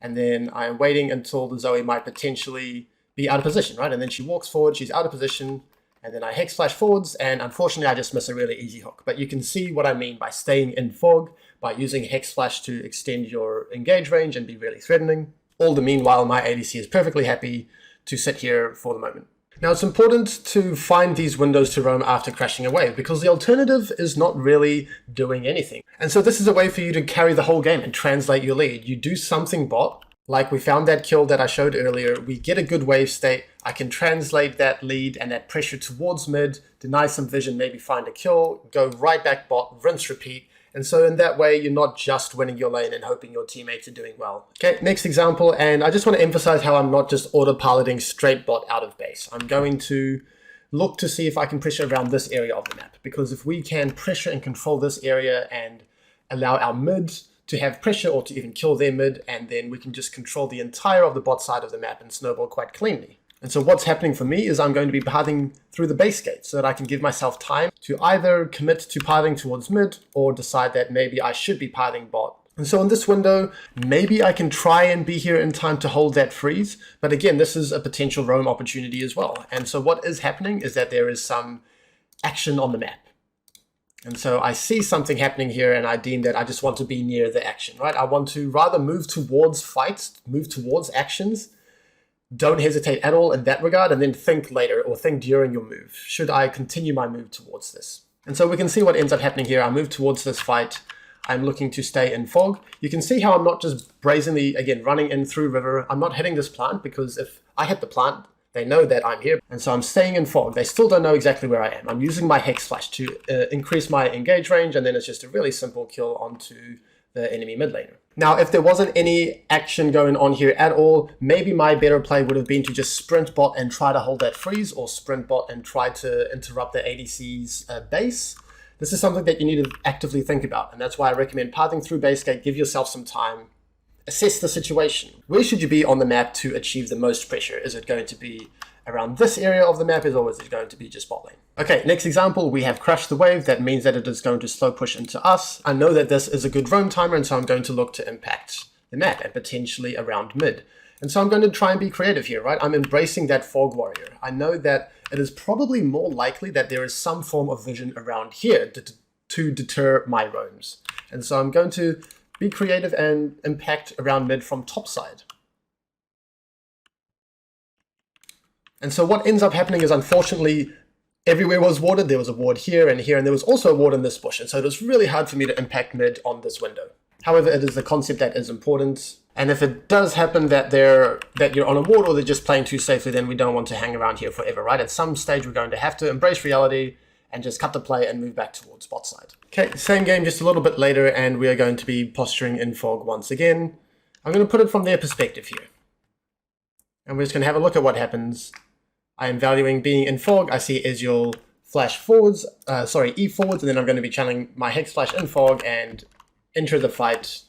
and then I'm waiting until the Zoe might potentially be out of position, right? And then she walks forward, she's out of position, and then I hex flash forwards, and unfortunately I just miss a really easy hook. But you can see what I mean by staying in fog, by using hex flash to extend your engage range and be really threatening. All the meanwhile, my ADC is perfectly happy to sit here for the moment. Now it's important to find these windows to roam after crashing a wave, because the alternative is not really doing anything. And so this is a way for you to carry the whole game and translate your lead. You do something bot, like we found that kill that I showed earlier, we get a good wave state, I can translate that lead and that pressure towards mid, deny some vision, maybe find a kill, go right back bot, rinse, repeat. And so in that way, you're not just winning your lane and hoping your teammates are doing well. Okay, next example, and I just want to emphasize how I'm not just autopiloting straight bot out of base. I'm going to look to see if I can pressure around this area of the map, because if we can pressure and control this area and allow our mid to have pressure or to even kill their mid, and then we can just control the entire of the bot side of the map and snowball quite cleanly. And so what's happening for me is I'm going to be pathing through the base gate so that I can give myself time to either commit to pathing towards mid or decide that maybe I should be pathing bot. And so in this window, maybe I can try and be here in time to hold that freeze. But again, this is a potential roam opportunity as well. And so what is happening is that there is some action on the map. And so I see something happening here and I deem that I just want to be near the action, right? I want to rather move towards fights, move towards actions. Don't hesitate at all in that regard, and then think later or think during your move. Should I continue my move towards this? And so we can see what ends up happening here. I move towards this fight. I'm looking to stay in fog. You can see how I'm not just brazenly, again, running in through river. I'm not hitting this plant, because if I hit the plant, they know that I'm here. And so I'm staying in fog. They still don't know exactly where I am. I'm using my hex flash to increase my engage range, and then it's just a really simple kill onto the enemy mid laner. Now, if there wasn't any action going on here at all, maybe my better play would have been to just sprint bot and try to hold that freeze, or sprint bot and try to interrupt the ADC's base. This is something that you need to actively think about, and that's why I recommend pathing through base gate, give yourself some time, assess the situation. Where should you be on the map to achieve the most pressure? Is it going to be around this area of the map, or is it going to be just bot lane? Okay, next example, we have crushed the wave. That means that it is going to slow push into us. I know that this is a good roam timer, and so I'm going to look to impact the map and potentially around mid. And so I'm going to try and be creative here, right? I'm embracing that fog warrior. I know that it is probably more likely that there is some form of vision around here to deter my roams. And so I'm going to be creative and impact around mid from top side. And so what ends up happening is, unfortunately, everywhere was warded. There was a ward here, and there was also a ward in this bush. And so it was really hard for me to impact mid on this window. However, it is the concept that is important. And if it does happen that you're on a ward, or they're just playing too safely, then we don't want to hang around here forever, right? At some stage, we're going to have to embrace reality and just cut the play and move back towards bot side. Okay, same game, just a little bit later, and we are going to be posturing in fog once again. I'm going to put it from their perspective here. And we're just going to have a look at what happens. I am valuing being in fog. I see Ezreal flash forwards, E forwards, and then I'm going to be channeling my hex flash in fog and enter the fight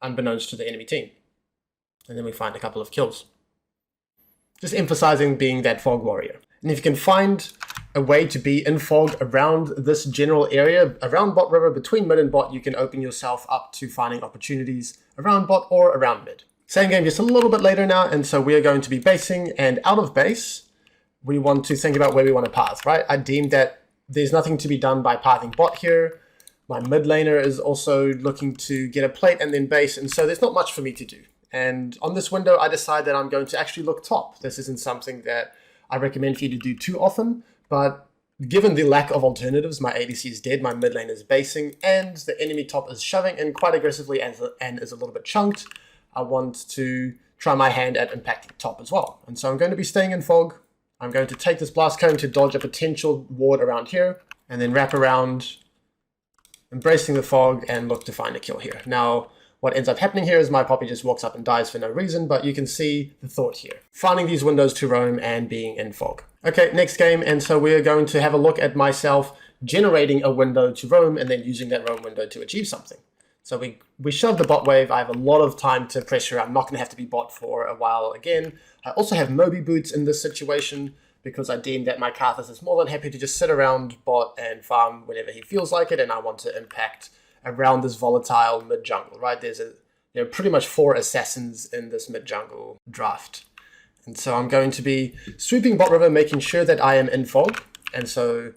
unbeknownst to the enemy team. And then we find a couple of kills. Just emphasizing being that fog warrior. And if you can find a way to be in fog around this general area, around bot river, between mid and bot, you can open yourself up to finding opportunities around bot or around mid. Same game, just a little bit later now, and so we are going to be basing, and out of base, we want to think about where we want to path, right? I deem that there's nothing to be done by pathing bot here. My mid laner is also looking to get a plate and then base, and so there's not much for me to do. And on this window, I decide that I'm going to actually look top. This isn't something that I recommend for you to do too often, but given the lack of alternatives, my ADC is dead, my mid lane is basing, and the enemy top is shoving in quite aggressively and is a little bit chunked, I want to try my hand at impacting top as well. And so I'm going to be staying in fog. I'm going to take this blast cone to dodge a potential ward around here, and then wrap around, embracing the fog, and look to find a kill here. Now, what ends up happening here is my poppy just walks up and dies for no reason, but you can see the thought here. Finding these windows to roam and being in fog. Okay, next game, and so we're going to have a look at myself generating a window to roam and then using that roam window to achieve something. So we shove the bot wave. I have a lot of time to pressure. I'm not going to have to be bot for a while again. I also have Moby boots in this situation because I deem that my Karthus is more than happy to just sit around bot and farm whenever he feels like it, and I want to impact around this volatile mid-jungle, right? There's pretty much 4 assassins in this mid-jungle draft. And so I'm going to be sweeping bot river, making sure that I am in fog. And so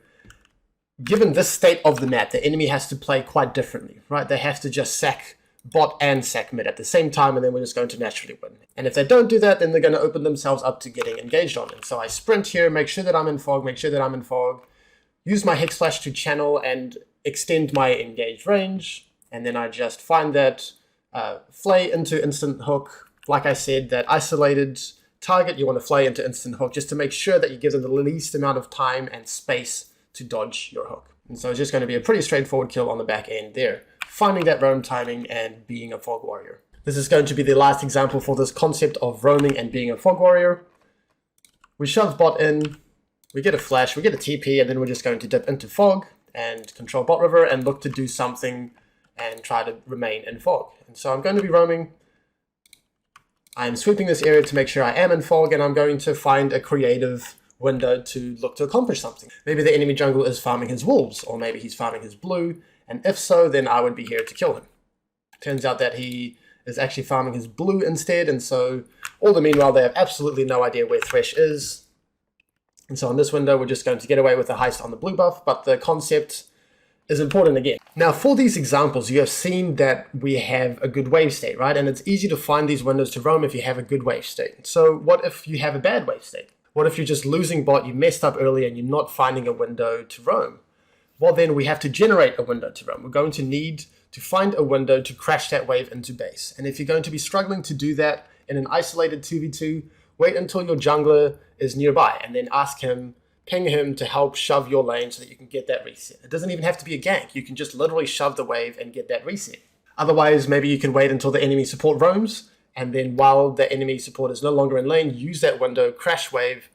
given this state of the map, the enemy has to play quite differently, right? They have to just sack bot and sack mid at the same time, and then we're just going to naturally win. And if they don't do that, then they're going to open themselves up to getting engaged on. And so I sprint here, make sure that I'm in fog, use my Hex Flash to channel and extend my engaged range, and then I just find that Flay into instant hook. Like I said, that isolated target, you want to Flay into instant hook just to make sure that you give them the least amount of time and space to dodge your hook. And so it's just going to be a pretty straightforward kill on the back end there. Finding that roam timing and being a fog warrior. This is going to be the last example for this concept of roaming and being a fog warrior. We shove bot in, we get a flash, we get a TP, and then we're just going to dip into fog and control bot river and look to do something and try to remain in fog. And so I'm going to be roaming. I'm sweeping this area to make sure I am in fog, and I'm going to find a creative window to look to accomplish something. Maybe the enemy jungle is farming his wolves, or maybe he's farming his blue, and if so, then I would be here to kill him. Turns out that he is actually farming his blue instead, and so all the meanwhile they have absolutely no idea where Thresh is. And so on this window we're just going to get away with a heist on the blue buff, but the concept is important again. Now for these examples you have seen that we have a good wave state, right? And it's easy to find these windows to roam if you have a good wave state. So what if you have a bad wave state? What if you're just losing bot, you messed up early and you're not finding a window to roam? Well, then we have to generate a window to roam. We're going to need to find a window to crash that wave into base. And if you're going to be struggling to do that in an isolated 2v2, wait until your jungler is nearby and then ping him to help shove your lane so that you can get that reset. It doesn't even have to be a gank. You can just literally shove the wave and get that reset. Otherwise, maybe you can wait until the enemy support roams, and then while the enemy support is no longer in lane, use that window, crash wave,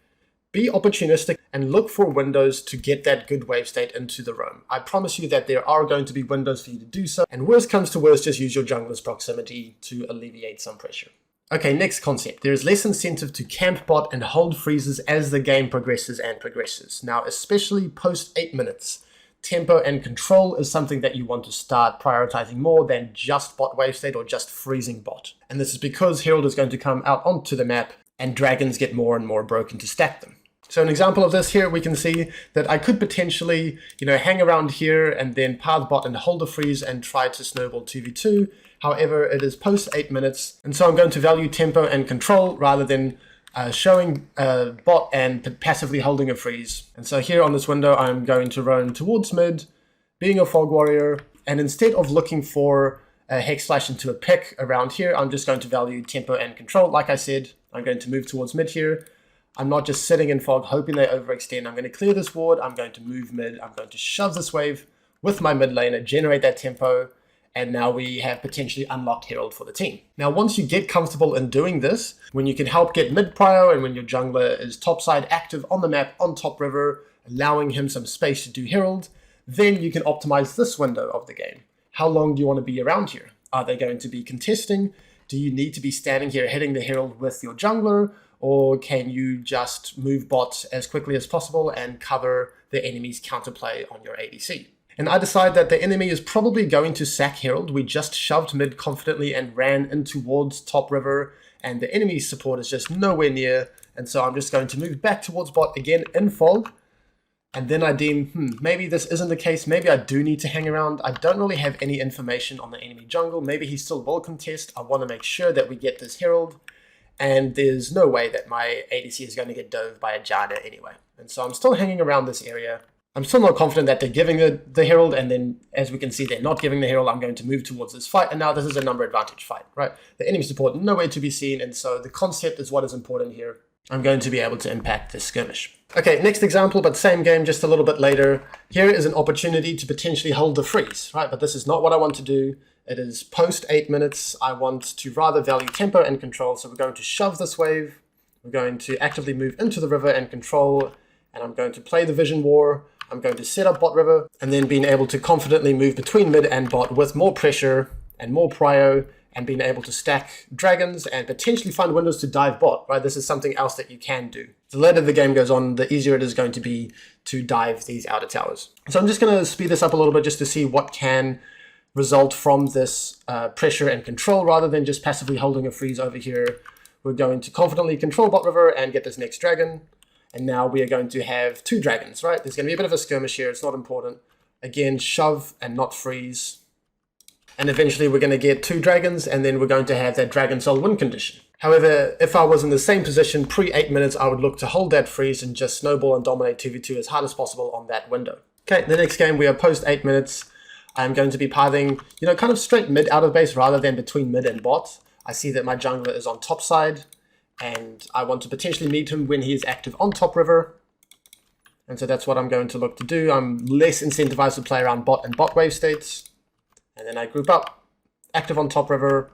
be opportunistic, and look for windows to get that good wave state into the roam. I promise you that there are going to be windows for you to do so, and worst comes to worst, just use your jungler's proximity to alleviate some pressure. Okay, next concept. There is less incentive to camp bot and hold freezes as the game progresses and progresses. Now, especially post 8 minutes, tempo and control is something that you want to start prioritizing more than just bot wave state or just freezing bot. And this is because Herald is going to come out onto the map and dragons get more and more broken to stack them. So an example of this here, we can see that I could potentially, hang around here and then path bot and hold a freeze and try to snowball 2v2. However, it is post 8 minutes, and so I'm going to value tempo and control rather than showing bot and passively holding a freeze. And so here on this window, I'm going to roam towards mid, being a fog warrior, and instead of looking for a hex slash into a pick around here, I'm just going to value tempo and control. Like I said, I'm going to move towards mid here. I'm not just sitting in fog hoping they overextend. I'm going to clear this ward. I'm going to move mid. I'm going to shove this wave with my mid laner, generate that tempo, and now we have potentially unlocked Herald for the team. Now, once you get comfortable in doing this, when you can help get mid prio and when your jungler is topside active on the map on top river, allowing him some space to do Herald, then you can optimize this window of the game. How long do you want to be around here? Are they going to be contesting? Do you need to be standing here hitting the Herald with your jungler? Or can you just move bots as quickly as possible and cover the enemy's counterplay on your ADC? And I decide that the enemy is probably going to sack Herald. We just shoved mid confidently and ran in towards top river, and the enemy's support is just nowhere near. And so I'm just going to move back towards bot again in fog. And then I deem, maybe this isn't the case. Maybe I do need to hang around. I don't really have any information on the enemy jungle. Maybe he still will contest. I want to make sure that we get this Herald. And there's no way that my ADC is going to get dove by a Janna anyway. And so I'm still hanging around this area. I'm still not confident that they're giving the Herald, and then as we can see, they're not giving the Herald. I'm going to move towards this fight, and now this is a number advantage fight, right? The enemy support nowhere to be seen, and so the concept is what is important here. I'm going to be able to impact this skirmish. Okay, next example, but same game, just a little bit later. Here is an opportunity to potentially hold the freeze, right? But this is not what I want to do. It is post 8 minutes. I want to rather value tempo and control. So we're going to shove this wave. We're going to actively move into the river and control. And I'm going to play the vision war. I'm going to set up bot river and then being able to confidently move between mid and bot with more pressure and more prio and being able to stack dragons and potentially find windows to dive bot, right? This is something else that you can do. The later the game goes on, the easier it is going to be to dive these outer towers. So I'm just going to speed this up a little bit just to see what can result from this pressure and control rather than just passively holding a freeze over here. We're going to confidently control bot river and get this next dragon. And now we are going to have 2 dragons, right? There's going to be a bit of a skirmish here. It's not important. Again, shove and not freeze. And eventually we're going to get 2 dragons, and then we're going to have that Dragon Soul win condition. However, if I was in the same position pre-8 minutes, I would look to hold that freeze and just snowball and dominate 2v2 as hard as possible on that window. Okay, the next game, we are post 8 minutes. I'm going to be pathing, kind of straight mid out of base rather than between mid and bot. I see that my jungler is on top side, and I want to potentially meet him when he is active on top river. And so that's what I'm going to look to do. I'm less incentivized to play around bot and bot wave states. And then I group up, active on top river,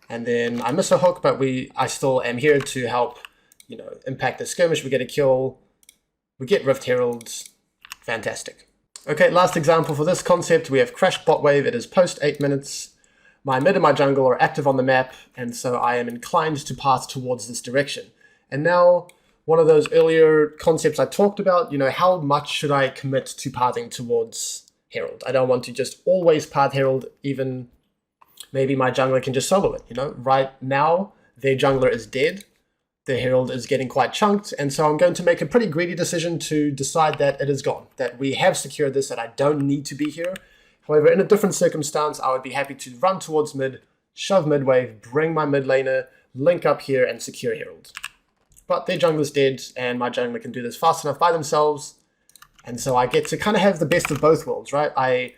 and then I miss a hook, but I still am here to help, impact the skirmish. We get a kill, we get Rift Heralds, fantastic. Okay, last example for this concept, we have crashed bot wave. It is post 8 minutes. My mid and my jungle are active on the map, and so I am inclined to path towards this direction. And now, one of those earlier concepts I talked about, how much should I commit to pathing towards Herald? I don't want to just always path Herald, even maybe my jungler can just solo it, Right now, their jungler is dead, the Herald is getting quite chunked, and so I'm going to make a pretty greedy decision to decide that it is gone, that we have secured this, that I don't need to be here. However, in a different circumstance, I would be happy to run towards mid, shove mid wave, bring my mid laner, link up here, and secure Herald. But their jungler's dead, and my jungler can do this fast enough by themselves, and so I get to kind of have the best of both worlds, right? I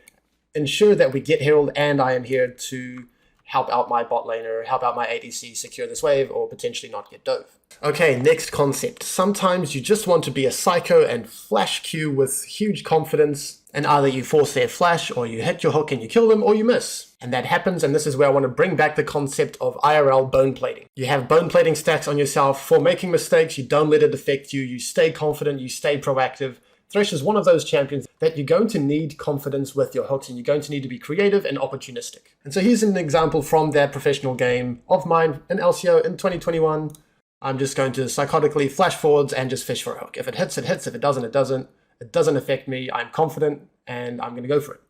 ensure that we get Herald, and I am here to help out my bot laner, help out my ADC, secure this wave, or potentially not get dove. Okay, next concept. Sometimes you just want to be a psycho and flash Q with huge confidence, and either you force their flash, or you hit your hook and you kill them, or you miss. And that happens, and this is where I want to bring back the concept of IRL bone plating. You have bone plating stacks on yourself for making mistakes, you don't let it affect you, you stay confident, you stay proactive. Thresh is one of those champions that you're going to need confidence with your hooks, and you're going to need to be creative and opportunistic. And so here's an example from that professional game of mine in LCO in 2021. I'm just going to psychotically flash forwards and just fish for a hook. If it hits, it hits. If it doesn't, it doesn't. It doesn't affect me. I'm confident, and I'm going to go for it.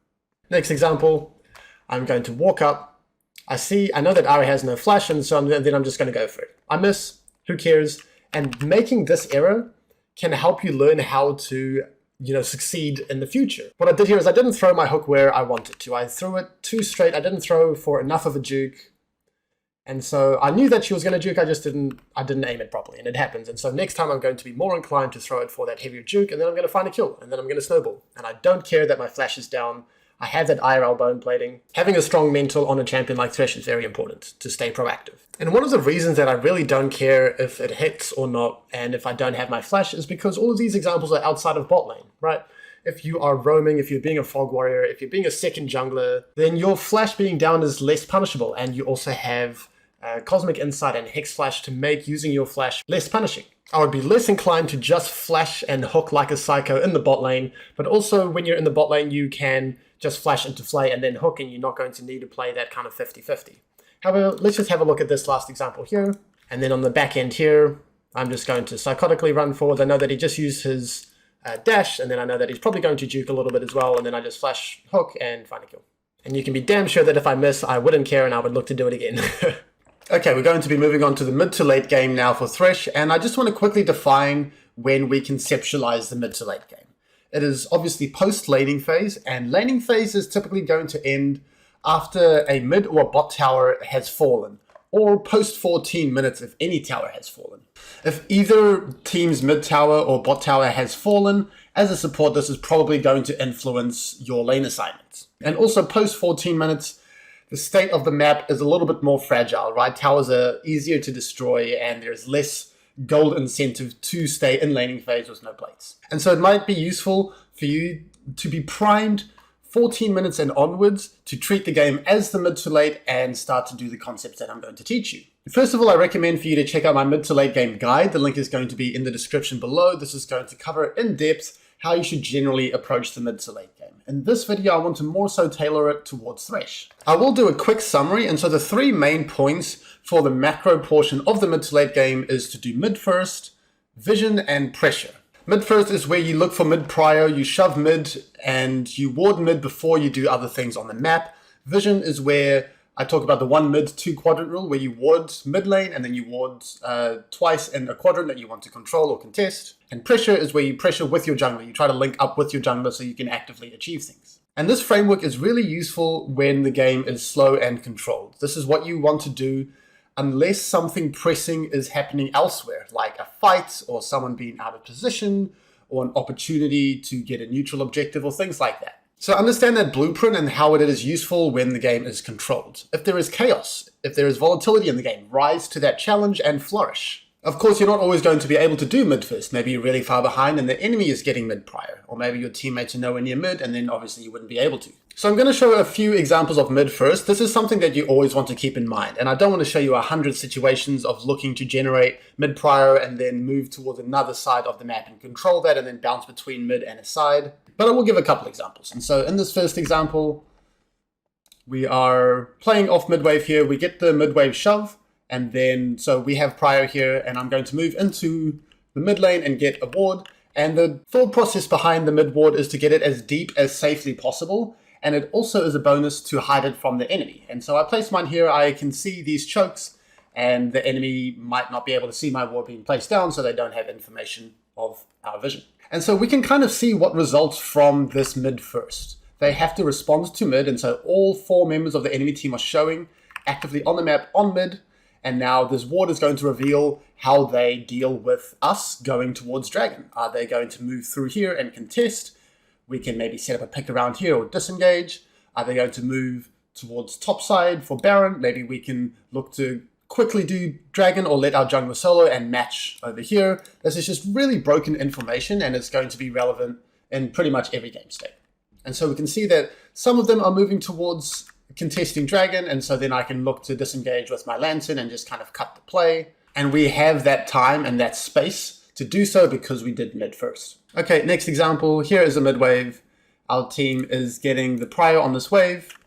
Next example, I'm going to walk up. I know that Ari has no flash, and so then I'm just going to go for it. I miss. Who cares? And making this error can help you learn how to, succeed in the future. What I did here is I didn't throw my hook where I wanted to. I threw it too straight. I didn't throw for enough of a juke. And so I knew that she was going to juke, I didn't aim it properly, and it happens. And so next time I'm going to be more inclined to throw it for that heavier juke, and then I'm going to find a kill, and then I'm going to snowball. And I don't care that my flash is down. I have that IRL bone plating. Having a strong mental on a champion like Thresh is very important to stay proactive. And one of the reasons that I really don't care if it hits or not, and if I don't have my flash, is because all of these examples are outside of bot lane, right? If you are roaming, if you're being a fog warrior, if you're being a second jungler, then your flash being down is less punishable, and you also have Cosmic Insight and Hex Flash to make using your flash less punishing. I would be less inclined to just flash and hook like a psycho in the bot lane, but also when you're in the bot lane, you can just flash into Flay and then hook, and you're not going to need to play that kind of 50-50. However, let's just have a look at this last example here. And then on the back end here, I'm just going to psychotically run forward. I know that he just used his dash, and then I know that he's probably going to juke a little bit as well, and then I just flash, hook, and find a kill. And you can be damn sure that if I miss, I wouldn't care, and I would look to do it again. Okay, we're going to be moving on to the mid to late game now for Thresh, and I just want to quickly define when we conceptualize the mid to late game. It is obviously post-laning phase, and laning phase is typically going to end after a mid or bot tower has fallen, or post 14 minutes if any tower has fallen. If either team's mid tower or bot tower has fallen, as a support, this is probably going to influence your lane assignments. And also post 14 minutes, the state of the map is a little bit more fragile, right? Towers are easier to destroy, and there's less gold incentive to stay in laning phase with no plates. And so it might be useful for you to be primed 14 minutes and onwards to treat the game as the mid to late and start to do the concepts that I'm going to teach you. First of all, I recommend for you to check out my mid to late game guide. The link is going to be in the description below. This is going to cover in depth how you should generally approach the mid to late game. In this video, I want to more so tailor it towards Thresh. I will do a quick summary, and so the three main points for the macro portion of the mid to late game is to do mid first, vision, and pressure. Mid first is where you look for mid prior, you shove mid, and you ward mid before you do other things on the map. Vision is where I talk about the 1 mid 2 quadrant rule, where you ward mid lane and then you ward twice in a quadrant that you want to control or contest. And pressure is where you pressure with your jungler. You try to link up with your jungler so you can actively achieve things. And this framework is really useful when the game is slow and controlled. This is what you want to do unless something pressing is happening elsewhere, like a fight or someone being out of position or an opportunity to get a neutral objective or things like that. So understand that blueprint and how it is useful when the game is controlled. If there is chaos, if there is volatility in the game, rise to that challenge and flourish. Of course, you're not always going to be able to do mid first. Maybe you're really far behind and the enemy is getting mid prior, or maybe your teammates are nowhere near mid and then obviously you wouldn't be able to. So I'm going to show a few examples of mid first. This is something that you always want to keep in mind. And I don't want to show you 100 situations of looking to generate mid prior and then move towards another side of the map and control that and then bounce between mid and a side. But I will give a couple examples. And so in this first example, we are playing off mid wave here. We get the mid wave shove. And then, so we have prior here, and I'm going to move into the mid lane and get a ward. And the thought process behind the mid ward is to get it as deep as safely possible. And it also is a bonus to hide it from the enemy. And so I place mine here. I can see these chokes, and the enemy might not be able to see my ward being placed down, so they don't have information of our vision. And so we can kind of see what results from this mid first. They have to respond to mid, and so all 4 members of the enemy team are showing actively on the map on mid. And now this ward is going to reveal how they deal with us going towards Dragon. Are they going to move through here and contest? We can maybe set up a pick around here or disengage. Are they going to move towards top side for Baron? Maybe we can look to quickly do Dragon or let our jungler solo and match over here. This is just really broken information and it's going to be relevant in pretty much every game state. And so we can see that some of them are moving towards contesting Dragon, and so then I can look to disengage with my lantern and just kind of cut the play. And we have that time and that space to do so because we did mid first. Okay, next example. Here is a mid wave. Our team is getting the prior on this wave,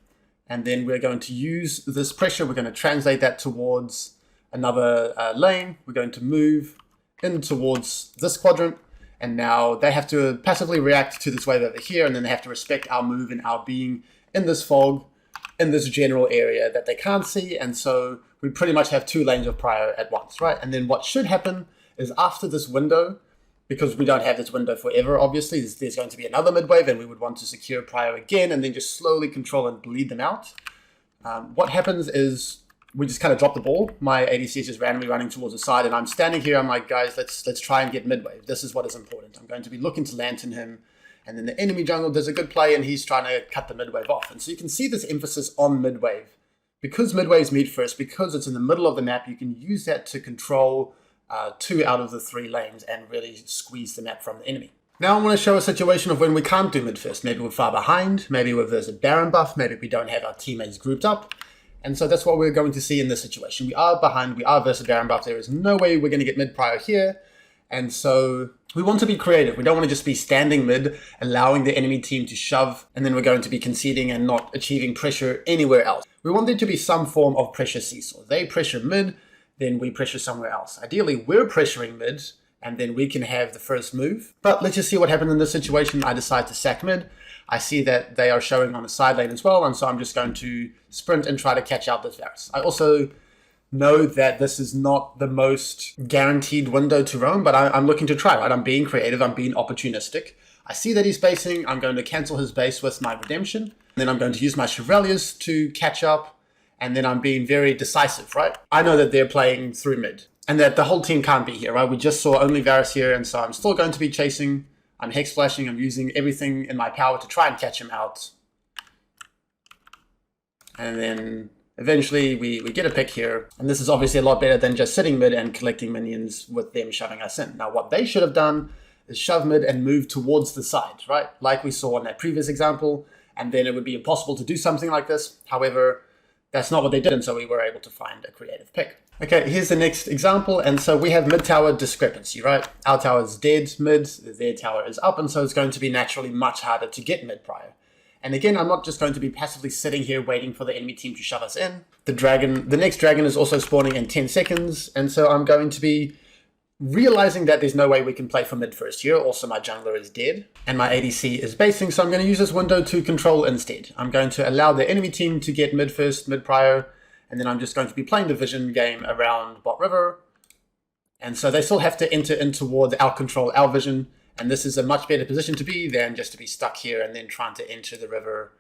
and then we're going to use this pressure. We're going to translate that towards another lane. We're going to move in towards this quadrant, and now they have to passively react to this wave over here, and then they have to respect our move and our being in this fog, in this general area that they can't see. And so we pretty much have 2 lanes of prior at once, right? And then what should happen is after this window, because we don't have this window forever, obviously, there's going to be another mid wave and we would want to secure prior again and then just slowly control and bleed them out. What happens is we just kind of drop the ball. My ADC is just randomly running towards the side and I'm standing here. I'm like, guys, let's try and get mid wave. This is what is important. I'm going to be looking to lantern him. And then the enemy jungle does a good play and he's trying to cut the mid wave off. And so you can see this emphasis on mid wave. Because mid waves meet first, because it's in the middle of the map, you can use that to control 2 out of the 3 lanes and really squeeze the map from the enemy. Now I want to show a situation of when we can't do mid first. Maybe we're far behind, maybe there's a Baron buff, maybe we don't have our teammates grouped up. And so that's what we're going to see in this situation. We are behind, we are versus Baron buff. There is no way we're going to get mid prior here. And so we want to be creative. We don't want to just be standing mid, allowing the enemy team to shove, and then we're going to be conceding and not achieving pressure anywhere else. We want there to be some form of pressure seesaw. They pressure mid, then we pressure somewhere else. Ideally, we're pressuring mid, and then we can have the first move. But let's just see what happened in this situation. I decide to sack mid. I see that they are showing on the side lane as well, and so I'm just going to sprint and try to catch out this Varus. I also know that this is not the most guaranteed window to roam, but I'm looking to try, right? I'm being creative, I'm being opportunistic. I see that he's basing, I'm going to cancel his base with my redemption, and then I'm going to use my Chevaliers to catch up, and then I'm being very decisive, right? I know that they're playing through mid, and that the whole team can't be here, right? We just saw only Varus here, and so I'm still going to be chasing, I'm hex flashing, I'm using everything in my power to try and catch him out. And then eventually we get a pick here, and this is obviously a lot better than just sitting mid and collecting minions with them shoving us in. Now what they should have done is shove mid and move towards the side, right? Like we saw in that previous example, and then it would be impossible to do something like this. However, that's not what they did, and so we were able to find a creative pick. Okay, here's the next example, and so we have mid-tower discrepancy, right? Our tower is dead mid, their tower is up, and so it's going to be naturally much harder to get mid prior. And again, I'm not just going to be passively sitting here waiting for the enemy team to shove us in. The next dragon is also spawning in 10 seconds, and so I'm going to be realizing that there's no way we can play for mid first here. Also, my jungler is dead, and my ADC is basing, so I'm going to use this window to control instead. I'm going to allow the enemy team to get mid first, mid prior, and then I'm just going to be playing the vision game around bot river. And so they still have to enter in towards our control, our vision, and this is a much better position to be than just to be stuck here and then trying to enter the river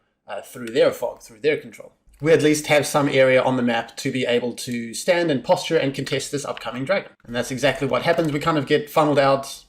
through their fog, through their control. We at least have some area on the map to be able to stand and posture and contest this upcoming dragon. And that's exactly what happens. We kind of get funneled out,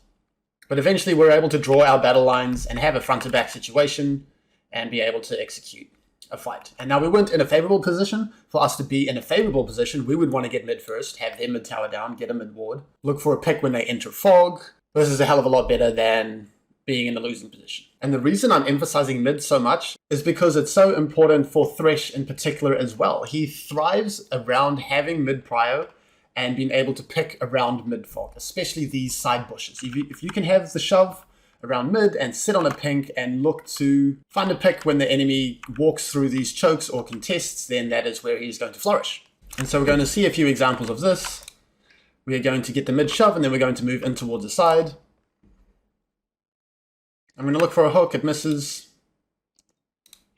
but eventually we're able to draw our battle lines and have a front to back situation and be able to execute a fight. And now we weren't in a favorable position. For us to be in a favorable position, we would want to get mid first, have their mid tower down, get a mid ward, look for a pick when they enter fog. This is a hell of a lot better than being in a losing position. And the reason I'm emphasizing mid so much is because it's so important for THRESH in particular as well. He thrives around having mid prio and being able to pick around mid fog, especially these side bushes. If you can have the shove around mid and sit on a pink and look to find a pick when the enemy walks through these chokes or contests, then that is where he's going to flourish. And so we're going to see a few examples of this. We are going to get the mid shove and then we're going to move in towards the side. I'm going to look for a hook, it misses.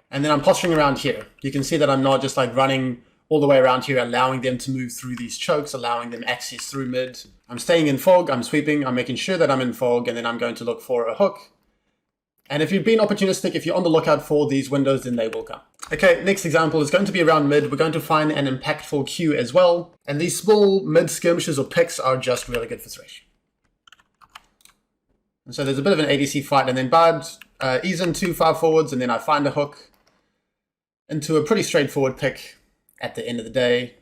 And then I'm posturing around here. You can see that I'm not just like running all the way around here, allowing them to move through these chokes, allowing them access through mid. I'm staying in fog, I'm sweeping, I'm making sure that I'm in fog, and then I'm going to look for a hook. And if you've been opportunistic, if you're on the lookout for these windows, then they will come. Okay, next example is going to be around mid. We're going to find an impactful Q as well. And these small mid skirmishes or picks are just really good for THRESH. And so there's a bit of an ADC fight, and then Bard ease in too far forwards, and then I find a hook into a pretty straightforward pick at the end of the day.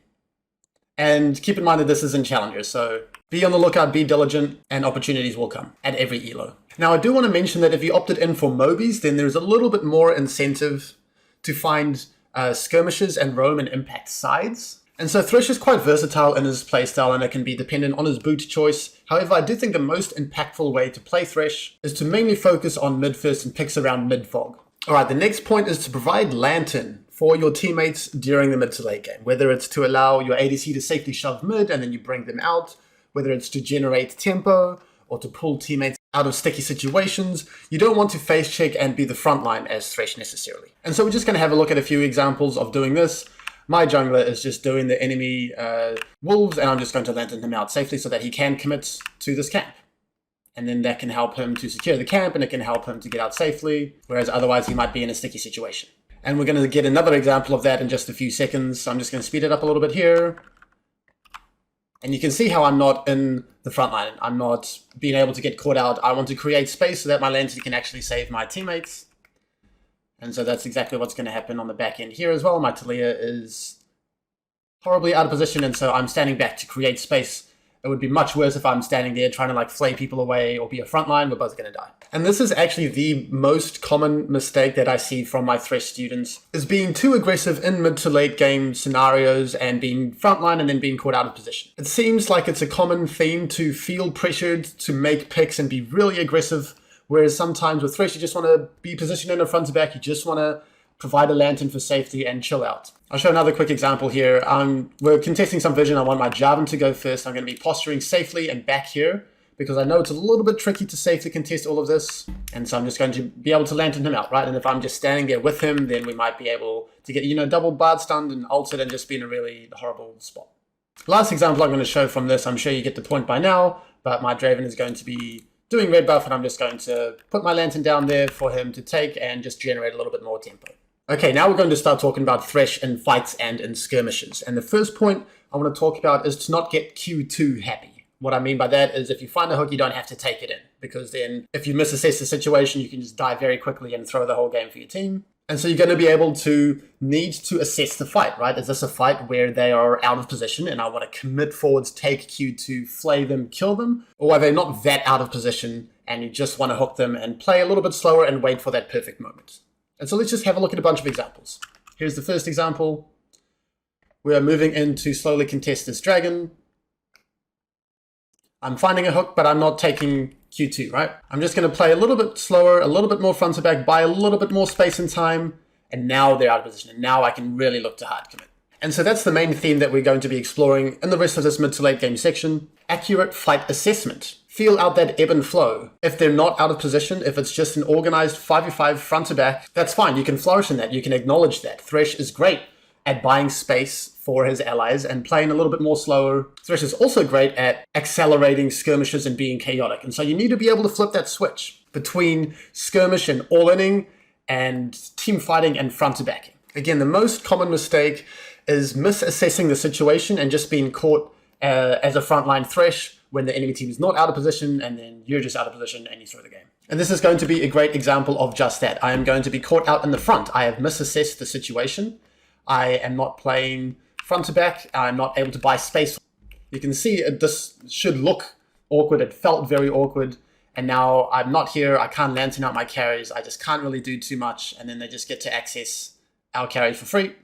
And keep in mind that this is in Challenger, so be on the lookout, be diligent, and opportunities will come at every elo. Now, I do want to mention that if you opted in for Mobies, then there's a little bit more incentive to find skirmishes and roam and impact sides. And so THRESH is quite versatile in his playstyle, and it can be dependent on his boot choice. However, I do think the most impactful way to play THRESH is to mainly focus on mid first and picks around mid fog. Alright, the next point is to provide Lantern for your teammates during the mid to late game. Whether it's to allow your ADC to safely shove mid and then you bring them out, whether it's to generate tempo or to pull teammates out of sticky situations, you don't want to face check and be the front line as THRESH necessarily. And so we're just going to have a look at a few examples of doing this. My jungler is just doing the enemy wolves, and I'm just going to lantern him out safely so that he can commit to this camp. And then that can help him to secure the camp, and it can help him to get out safely, whereas otherwise he might be in a sticky situation. And we're going to get another example of that in just a few seconds, so I'm just going to speed it up a little bit here. And you can see how I'm not in the front line. I'm not being able to get caught out. I want to create space so that my lantern can actually save my teammates. And so that's exactly what's going to happen on the back end here as well. My Talia is horribly out of position, and so I'm standing back to create space. It would be much worse if I'm standing there trying to like flay people away or be a front line. We're both going to die. And this is actually the most common mistake that I see from my THRESH students, is being too aggressive in mid to late game scenarios and being frontline and then being caught out of position. It seems like it's a common theme to feel pressured to make picks and be really aggressive, whereas sometimes with THRESH you just want to be positioned in a front to back, you just want to provide a lantern for safety and chill out. I'll show another quick example here. We're contesting some vision. I want my Jarvan to go first. I'm going to be posturing safely and back here because I know it's a little bit tricky to safely contest all of this. And so I'm just going to be able to lantern him out, right? And if I'm just standing there with him, then we might be able to get, double Bard stunned and ulted and just be in a really horrible spot. Last example I'm going to show from this, I'm sure you get the point by now, but my Draven is going to be doing red buff, and I'm just going to put my lantern down there for him to take and just generate a little bit more tempo. Okay, now we're going to start talking about THRESH in fights and in skirmishes. And the first point I want to talk about is to not get Q2 happy. What I mean by that is if you find a hook, you don't have to take it in, because then if you misassess the situation, you can just die very quickly and throw the whole game for your team. And so you're going to be able to need to assess the fight, right? Is this a fight where they are out of position and I want to commit forwards, take Q2, flay them, kill them? Or are they not that out of position and you just want to hook them and play a little bit slower and wait for that perfect moment? And so let's just have a look at a bunch of examples. Here's the first example. We are moving in to slowly contest this dragon. I'm finding a hook, but I'm not taking Q2, right? I'm just going to play a little bit slower, a little bit more front to back, buy a little bit more space and time, and now they're out of position, and now I can really look to hard commit. And so that's the main theme that we're going to be exploring in the rest of this mid to late game section. Accurate fight assessment. Feel out that ebb and flow. If they're not out of position, if it's just an organized 5v5 front to back, that's fine. You can flourish in that. You can acknowledge that. THRESH is great at buying space for his allies and playing a little bit more slower. THRESH is also great at accelerating skirmishes and being chaotic. And so you need to be able to flip that switch between skirmish and all-inning and team fighting and front to backing. Again, the most common mistake is misassessing the situation and just being caught as a frontline THRESH when the enemy team is not out of position and then you're just out of position and you throw the game. And this is going to be a great example of just that. I am going to be caught out in the front. I have misassessed the situation. I am not playing front to back. I'm not able to buy space. You can see this should look awkward. It felt very awkward. And now I'm not here. I can't lantern out my carries. I just can't really do too much. And then they just get to access our carries for free.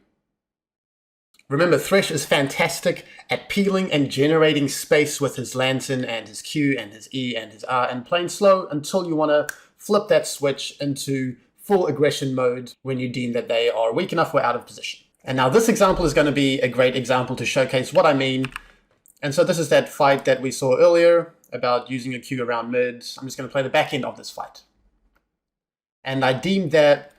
Remember, THRESH is fantastic at peeling and generating space with his lantern and his Q and his E and his R and playing slow until you want to flip that switch into full aggression mode when you deem that they are weak enough or out of position. And now this example is going to be a great example to showcase what I mean. And so this is that fight that we saw earlier about using a Q around mid. I'm just going to play the back end of this fight. And I deemed that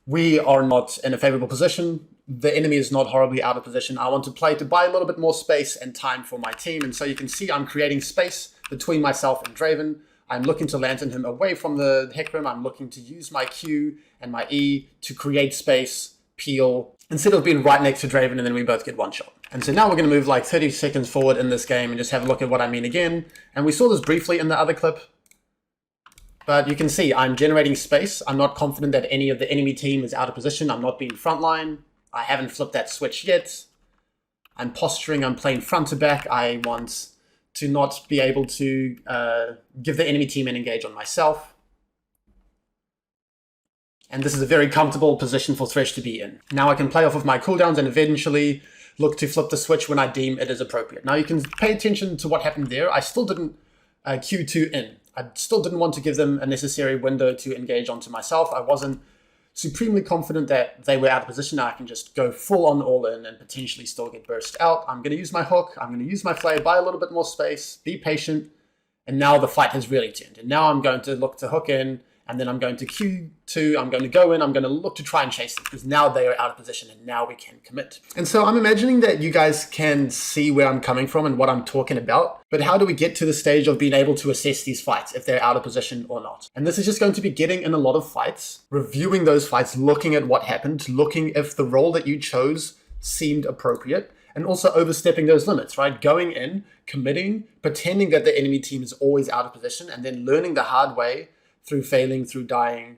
we are not in a favorable position. The enemy is not horribly out of position. I want to play to buy a little bit more space and time for my team. And so you can see I'm creating space between myself and Draven. I'm looking to lantern him away from the Hecarim. I'm looking to use my Q and my E to create space, peel, instead of being right next to Draven and then we both get one shot. And so now we're going to move like 30 seconds forward in this game and just have a look at what I mean again. And we saw this briefly in the other clip. But you can see I'm generating space. I'm not confident that any of the enemy team is out of position. I'm not being frontline. I haven't flipped that switch yet. I'm posturing. I'm playing front to back. I want to not be able to give the enemy team an engage on myself. And this is a very comfortable position for THRESH to be in. Now I can play off of my cooldowns and eventually look to flip the switch when I deem it is appropriate. Now you can pay attention to what happened there. I still didn't Q2 in. I still didn't want to give them a necessary window to engage onto myself. I wasn't supremely confident that they were out of position. Now I can just go full on all in and potentially still get burst out. I'm going to use my hook. I'm going to use my Flay, buy a little bit more space, be patient. And now the fight has really turned. And now I'm going to look to hook in. And then I'm going to Q2, I'm going to go in, I'm going to look to try and chase them because now they are out of position and now we can commit. And so I'm imagining that you guys can see where I'm coming from and what I'm talking about. But how do we get to the stage of being able to assess these fights, if they're out of position or not? And this is just going to be getting in a lot of fights, reviewing those fights, looking at what happened, looking if the role that you chose seemed appropriate, and also overstepping those limits, right? Going in, committing, pretending that the enemy team is always out of position, and then learning the hard way through failing, through dying,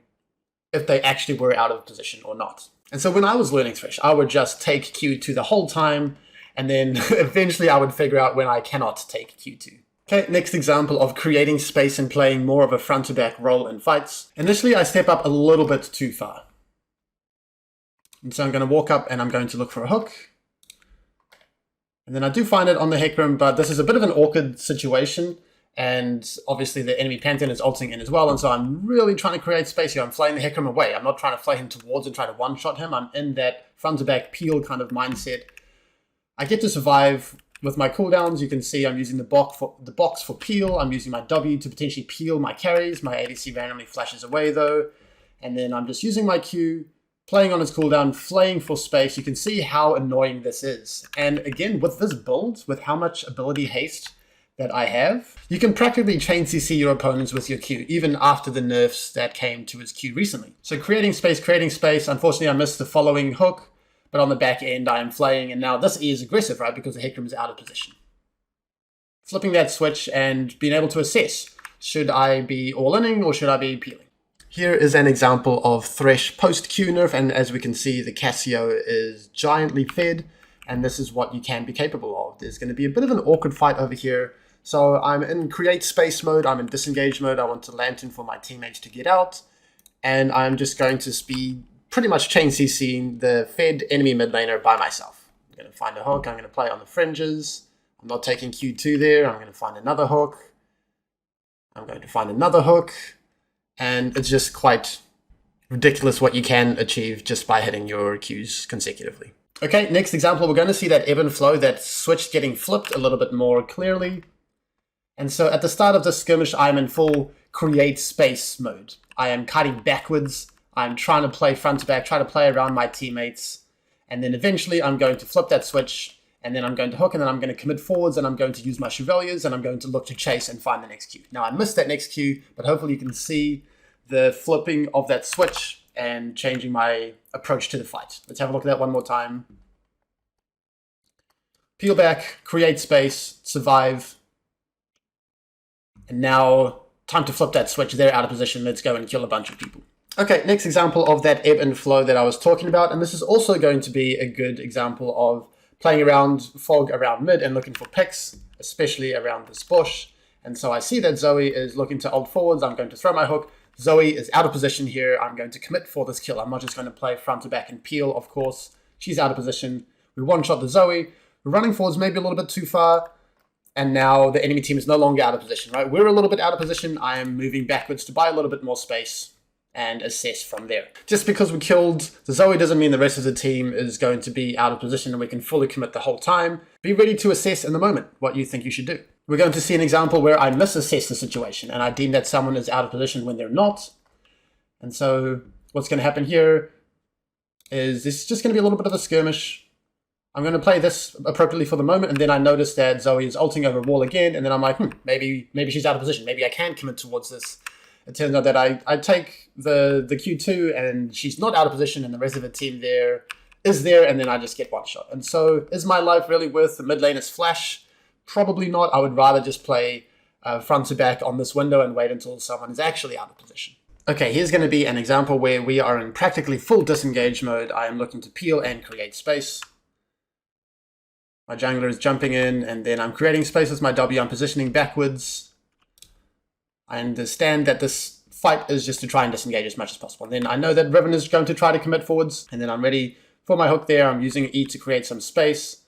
if they actually were out of position or not. And so when I was learning THRESH, I would just take Q2 the whole time, and then eventually I would figure out when I cannot take Q2. Okay, next example of creating space and playing more of a front-to-back role in fights. Initially, I step up a little bit too far. And so I'm going to walk up and I'm going to look for a hook. And then I do find it on the Hecarim, but this is a bit of an awkward situation. And obviously the enemy Pantheon is ulting in as well, and so I'm really trying to create space here. I'm flaying the Hecarim away. I'm not trying to flay him towards and try to one-shot him. I'm in that front-to-back peel kind of mindset. I get to survive with my cooldowns. You can see I'm using the box for peel. I'm using my W to potentially peel my carries. My ADC randomly flashes away though. And then I'm just using my Q, playing on his cooldown, flaying for space. You can see how annoying this is. And again, with this build, with how much ability haste that I have, you can practically chain CC your opponents with your Q, even after the nerfs that came to his Q recently. So creating space. Unfortunately, I missed the following hook, but on the back end, I am flaying, and now this E is aggressive, right? Because the Hecarim is out of position. Flipping that switch and being able to assess, should I be all-inning or should I be peeling? Here is an example of THRESH post-Q nerf, and as we can see, the Cassio is giantly fed, and this is what you can be capable of. There's going to be a bit of an awkward fight over here. So I'm in create space mode, I'm in disengage mode, I want to lantern for my teammates to get out, and I'm just going to be pretty much chain CCing the fed enemy mid laner by myself. I'm going to find a hook. I'm going to play on the fringes. I'm not taking Q2 there. I'm going to find another hook. I'm going to find another hook. And it's just quite ridiculous what you can achieve just by hitting your Qs consecutively. Okay, next example, we're going to see that ebb and flow, that switch getting flipped a little bit more clearly. And so at the start of this skirmish, I'm in full create space mode. I am kiting backwards. I'm trying to play front to back, try to play around my teammates. And then eventually I'm going to flip that switch, and then I'm going to hook, and then I'm going to commit forwards, and I'm going to use my Chevaliers, and I'm going to look to chase and find the next Q. Now I missed that next Q, but hopefully you can see the flipping of that switch and changing my approach to the fight. Let's have a look at that one more time. Peel back, create space, survive. And now, time to flip that switch. They're out of position. Let's go and kill a bunch of people. Okay, next example of that ebb and flow that I was talking about. And this is also going to be a good example of playing around fog around mid and looking for picks, especially around this bush. And so I see that Zoe is looking to ult forwards. I'm going to throw my hook. Zoe is out of position here. I'm going to commit for this kill. I'm not just going to play front to back and peel, of course. She's out of position. We one-shot the Zoe. We're running forwards maybe a little bit too far. And now the enemy team is no longer out of position, right? We're a little bit out of position. I am moving backwards to buy a little bit more space and assess from there. Just because we killed the Zoe doesn't mean the rest of the team is going to be out of position and we can fully commit the whole time. Be ready to assess in the moment what you think you should do. We're going to see an example where I misassess the situation and I deem that someone is out of position when they're not. And so what's going to happen here is this is just going to be a little bit of a skirmish. I'm going to play this appropriately for the moment, and then I notice that Zoe is ulting over a wall again, and then I'm like, maybe she's out of position. Maybe I can commit towards this. It turns out that I take the Q2, and she's not out of position, and the rest of the team there is there, and then I just get one shot. And so is my life really worth the mid laner's flash? Probably not. I would rather just play front to back on this window and wait until someone is actually out of position. Okay, here's going to be an example where we are in practically full disengage mode. I am looking to peel and create space. My jungler is jumping in, and then I'm creating space with my W. I'm positioning backwards. I understand that this fight is just to try and disengage as much as possible. And then I know that Riven is going to try to commit forwards, and then I'm ready for my hook there. I'm using E to create some space.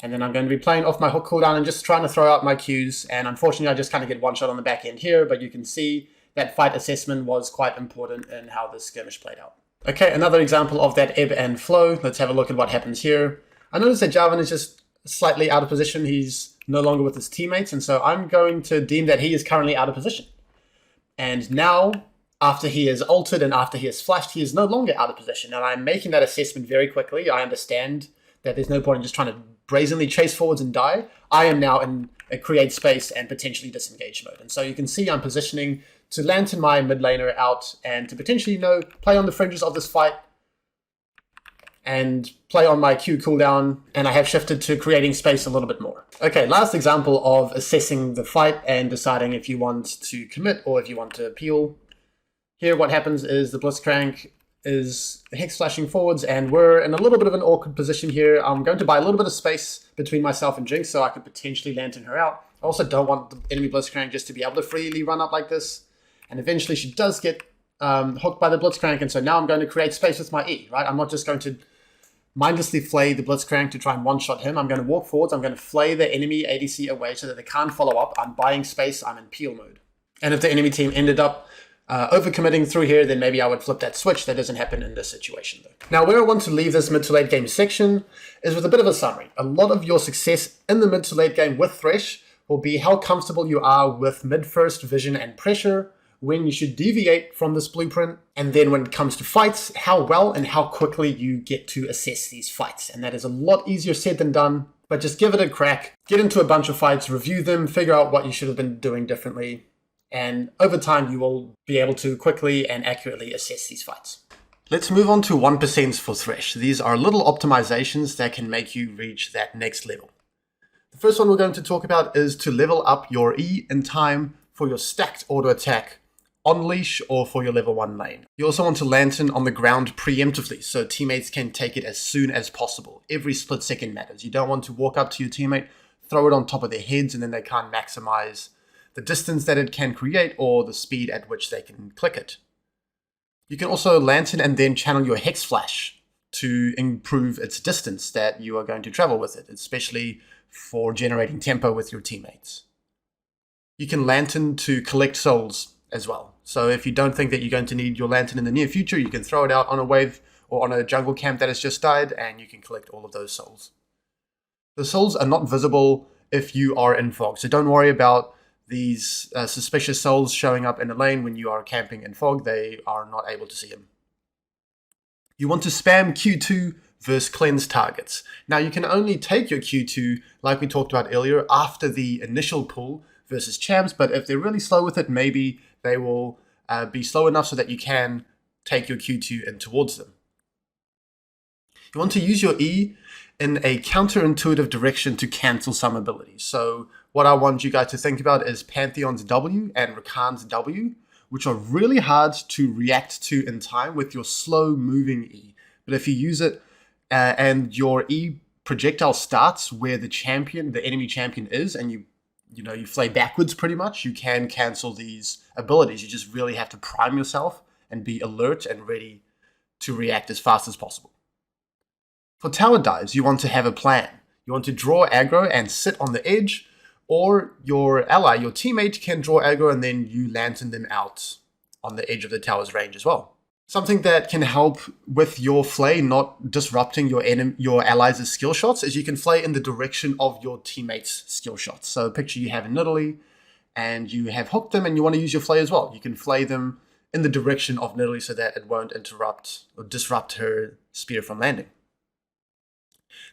And then I'm going to be playing off my hook cooldown and just trying to throw out my Qs. And unfortunately, I just kind of get one shot on the back end here, but you can see that fight assessment was quite important in how this skirmish played out. Okay, another example of that ebb and flow. Let's have a look at what happens here. I notice that Jarvan is just slightly out of position. He's no longer with his teammates, and so I'm going to deem that he is currently out of position. And now, after he is ulted and after he is flashed, he is no longer out of position. And I'm making that assessment very quickly. I understand that there's no point in just trying to brazenly chase forwards and die. I am now in a create space and potentially disengage mode. And so you can see I'm positioning to lantern my mid laner out and to potentially, play on the fringes of this fight and play on my Q cooldown, and I have shifted to creating space a little bit more. Okay, last example of assessing the fight and deciding if you want to commit or if you want to peel. Here what happens is the Blitzcrank is hex flashing forwards, and we're in a little bit of an awkward position here. I'm going to buy a little bit of space between myself and Jukes so I could potentially lantern her out. I also don't want the enemy Blitzcrank just to be able to freely run up like this. And eventually she does get hooked by the Blitzcrank, and so now I'm going to create space with my E, right? I'm not just going to mindlessly flay the Blitzcrank to try and one-shot him. I'm going to walk forwards. I'm going to flay the enemy ADC away so that they can't follow up. I'm buying space. I'm in peel mode. And if the enemy team ended up overcommitting through here, then maybe I would flip that switch. That doesn't happen in this situation, though. Now, where I want to leave this mid to late game section is with a bit of a summary. A lot of your success in the mid to late game with Thresh will be how comfortable you are with mid-first vision and pressure, when you should deviate from this blueprint, and then when it comes to fights, how well and how quickly you get to assess these fights. And that is a lot easier said than done, but just give it a crack, get into a bunch of fights, review them, figure out what you should have been doing differently, and over time you will be able to quickly and accurately assess these fights. Let's move on to 1% for Thresh. These are little optimizations that can make you reach that next level. The first one we're going to talk about is to level up your E in time for your stacked auto attack on leash or for your level 1 lane. You also want to lantern on the ground preemptively so teammates can take it as soon as possible. Every split second matters. You don't want to walk up to your teammate, throw it on top of their heads, and then they can't maximize the distance that it can create or the speed at which they can click it. You can also lantern and then channel your hex flash to improve its distance that you are going to travel with it, especially for generating tempo with your teammates. You can lantern to collect souls as well. So if you don't think that you're going to need your lantern in the near future, you can throw it out on a wave or on a jungle camp that has just died, and you can collect all of those souls. The souls are not visible if you are in fog, so don't worry about these suspicious souls showing up in a lane when you are camping in fog. They are not able to see them. You want to spam Q2 versus cleanse targets. Now you can only take your Q2, like we talked about earlier, after the initial pull versus champs, but if they're really slow with it, maybe they will be slow enough so that you can take your Q2 in towards them. You want to use your E in a counterintuitive direction to cancel some abilities. So what I want you guys to think about is Pantheon's W and Rakan's W, which are really hard to react to in time with your slow moving E. But if you use it and your E projectile starts where the enemy champion is, and you flay backwards pretty much, you can cancel these abilities. You just really have to prime yourself and be alert and ready to react as fast as possible. For tower dives, you want to have a plan. You want to draw aggro and sit on the edge, or your ally, your teammate, can draw aggro and then you lantern them out on the edge of the tower's range as well. Something that can help with your flay not disrupting your allies' skill shots is you can flay in the direction of your teammates' skill shots. So picture you have a Nidalee and you have hooked them and you want to use your flay as well. You can flay them in the direction of Nidalee so that it won't interrupt or disrupt her spear from landing.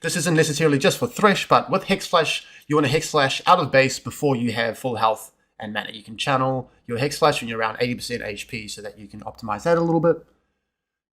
This isn't necessarily just for Thresh, but with Hex Flash, you want to Hex Flash out of base before you have full health and mana. You can channel your Hex Flash when you're around 80% HP so that you can optimize that a little bit.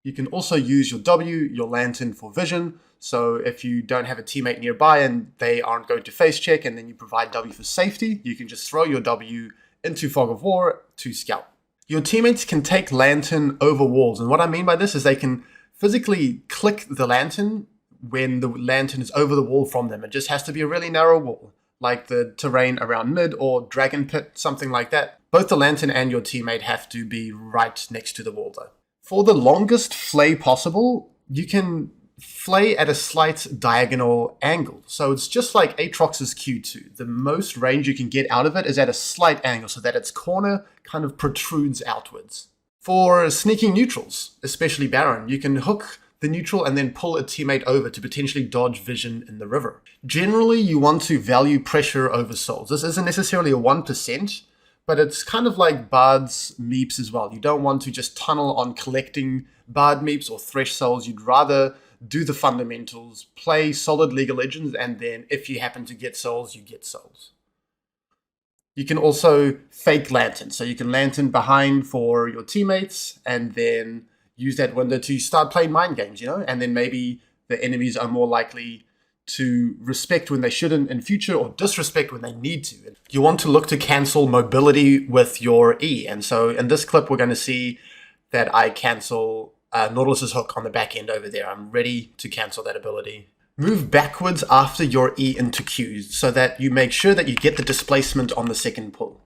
You can also use your W, your Lantern, for vision. So if you don't have a teammate nearby and they aren't going to face check and then you provide W for safety, you can just throw your W into Fog of War to scout. Your teammates can take Lantern over walls. And what I mean by this is they can physically click the Lantern when the lantern is over the wall from them. It just has to be a really narrow wall, like the terrain around mid or Dragon Pit, something like that. Both the lantern and your teammate have to be right next to the wall though. For the longest flay possible, you can flay at a slight diagonal angle. So it's just like Aatrox's Q2. The most range you can get out of it is at a slight angle so that its corner kind of protrudes outwards. For sneaking neutrals, especially Baron, you can hook the neutral and then pull a teammate over to potentially dodge vision in the river. Generally, you want to value pressure over souls. This isn't necessarily a 1%, but it's kind of like Bard's meeps as well. You don't want to just tunnel on collecting Bard meeps or Thresh souls. You'd rather do the fundamentals, play solid League of Legends, and then if you happen to get souls, you get souls. You can also fake lantern. So you can lantern behind for your teammates and then use that window to start playing mind games, and then maybe the enemies are more likely to respect when they shouldn't in future or disrespect when they need to. You want to look to cancel mobility with your E. And so in this clip, we're going to see that I cancel Nautilus's hook on the back end over there. I'm ready to cancel that ability. Move backwards after your E into Q so that you make sure that you get the displacement on the second pull.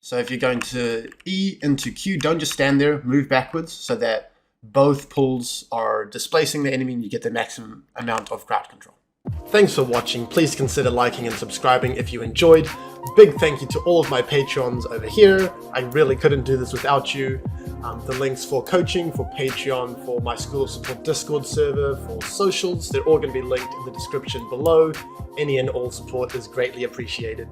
So if you're going to E into Q, don't just stand there, move backwards so that both pulls are displacing the enemy and you get the maximum amount of crowd control. Thanks for watching. Please consider liking and subscribing if you enjoyed. Big thank you to all of my Patreons over here. I really couldn't do this without you. The links for coaching, for Patreon, for my School of Support Discord server, for socials, they're all going to be linked in the description below. Any and all support is greatly appreciated.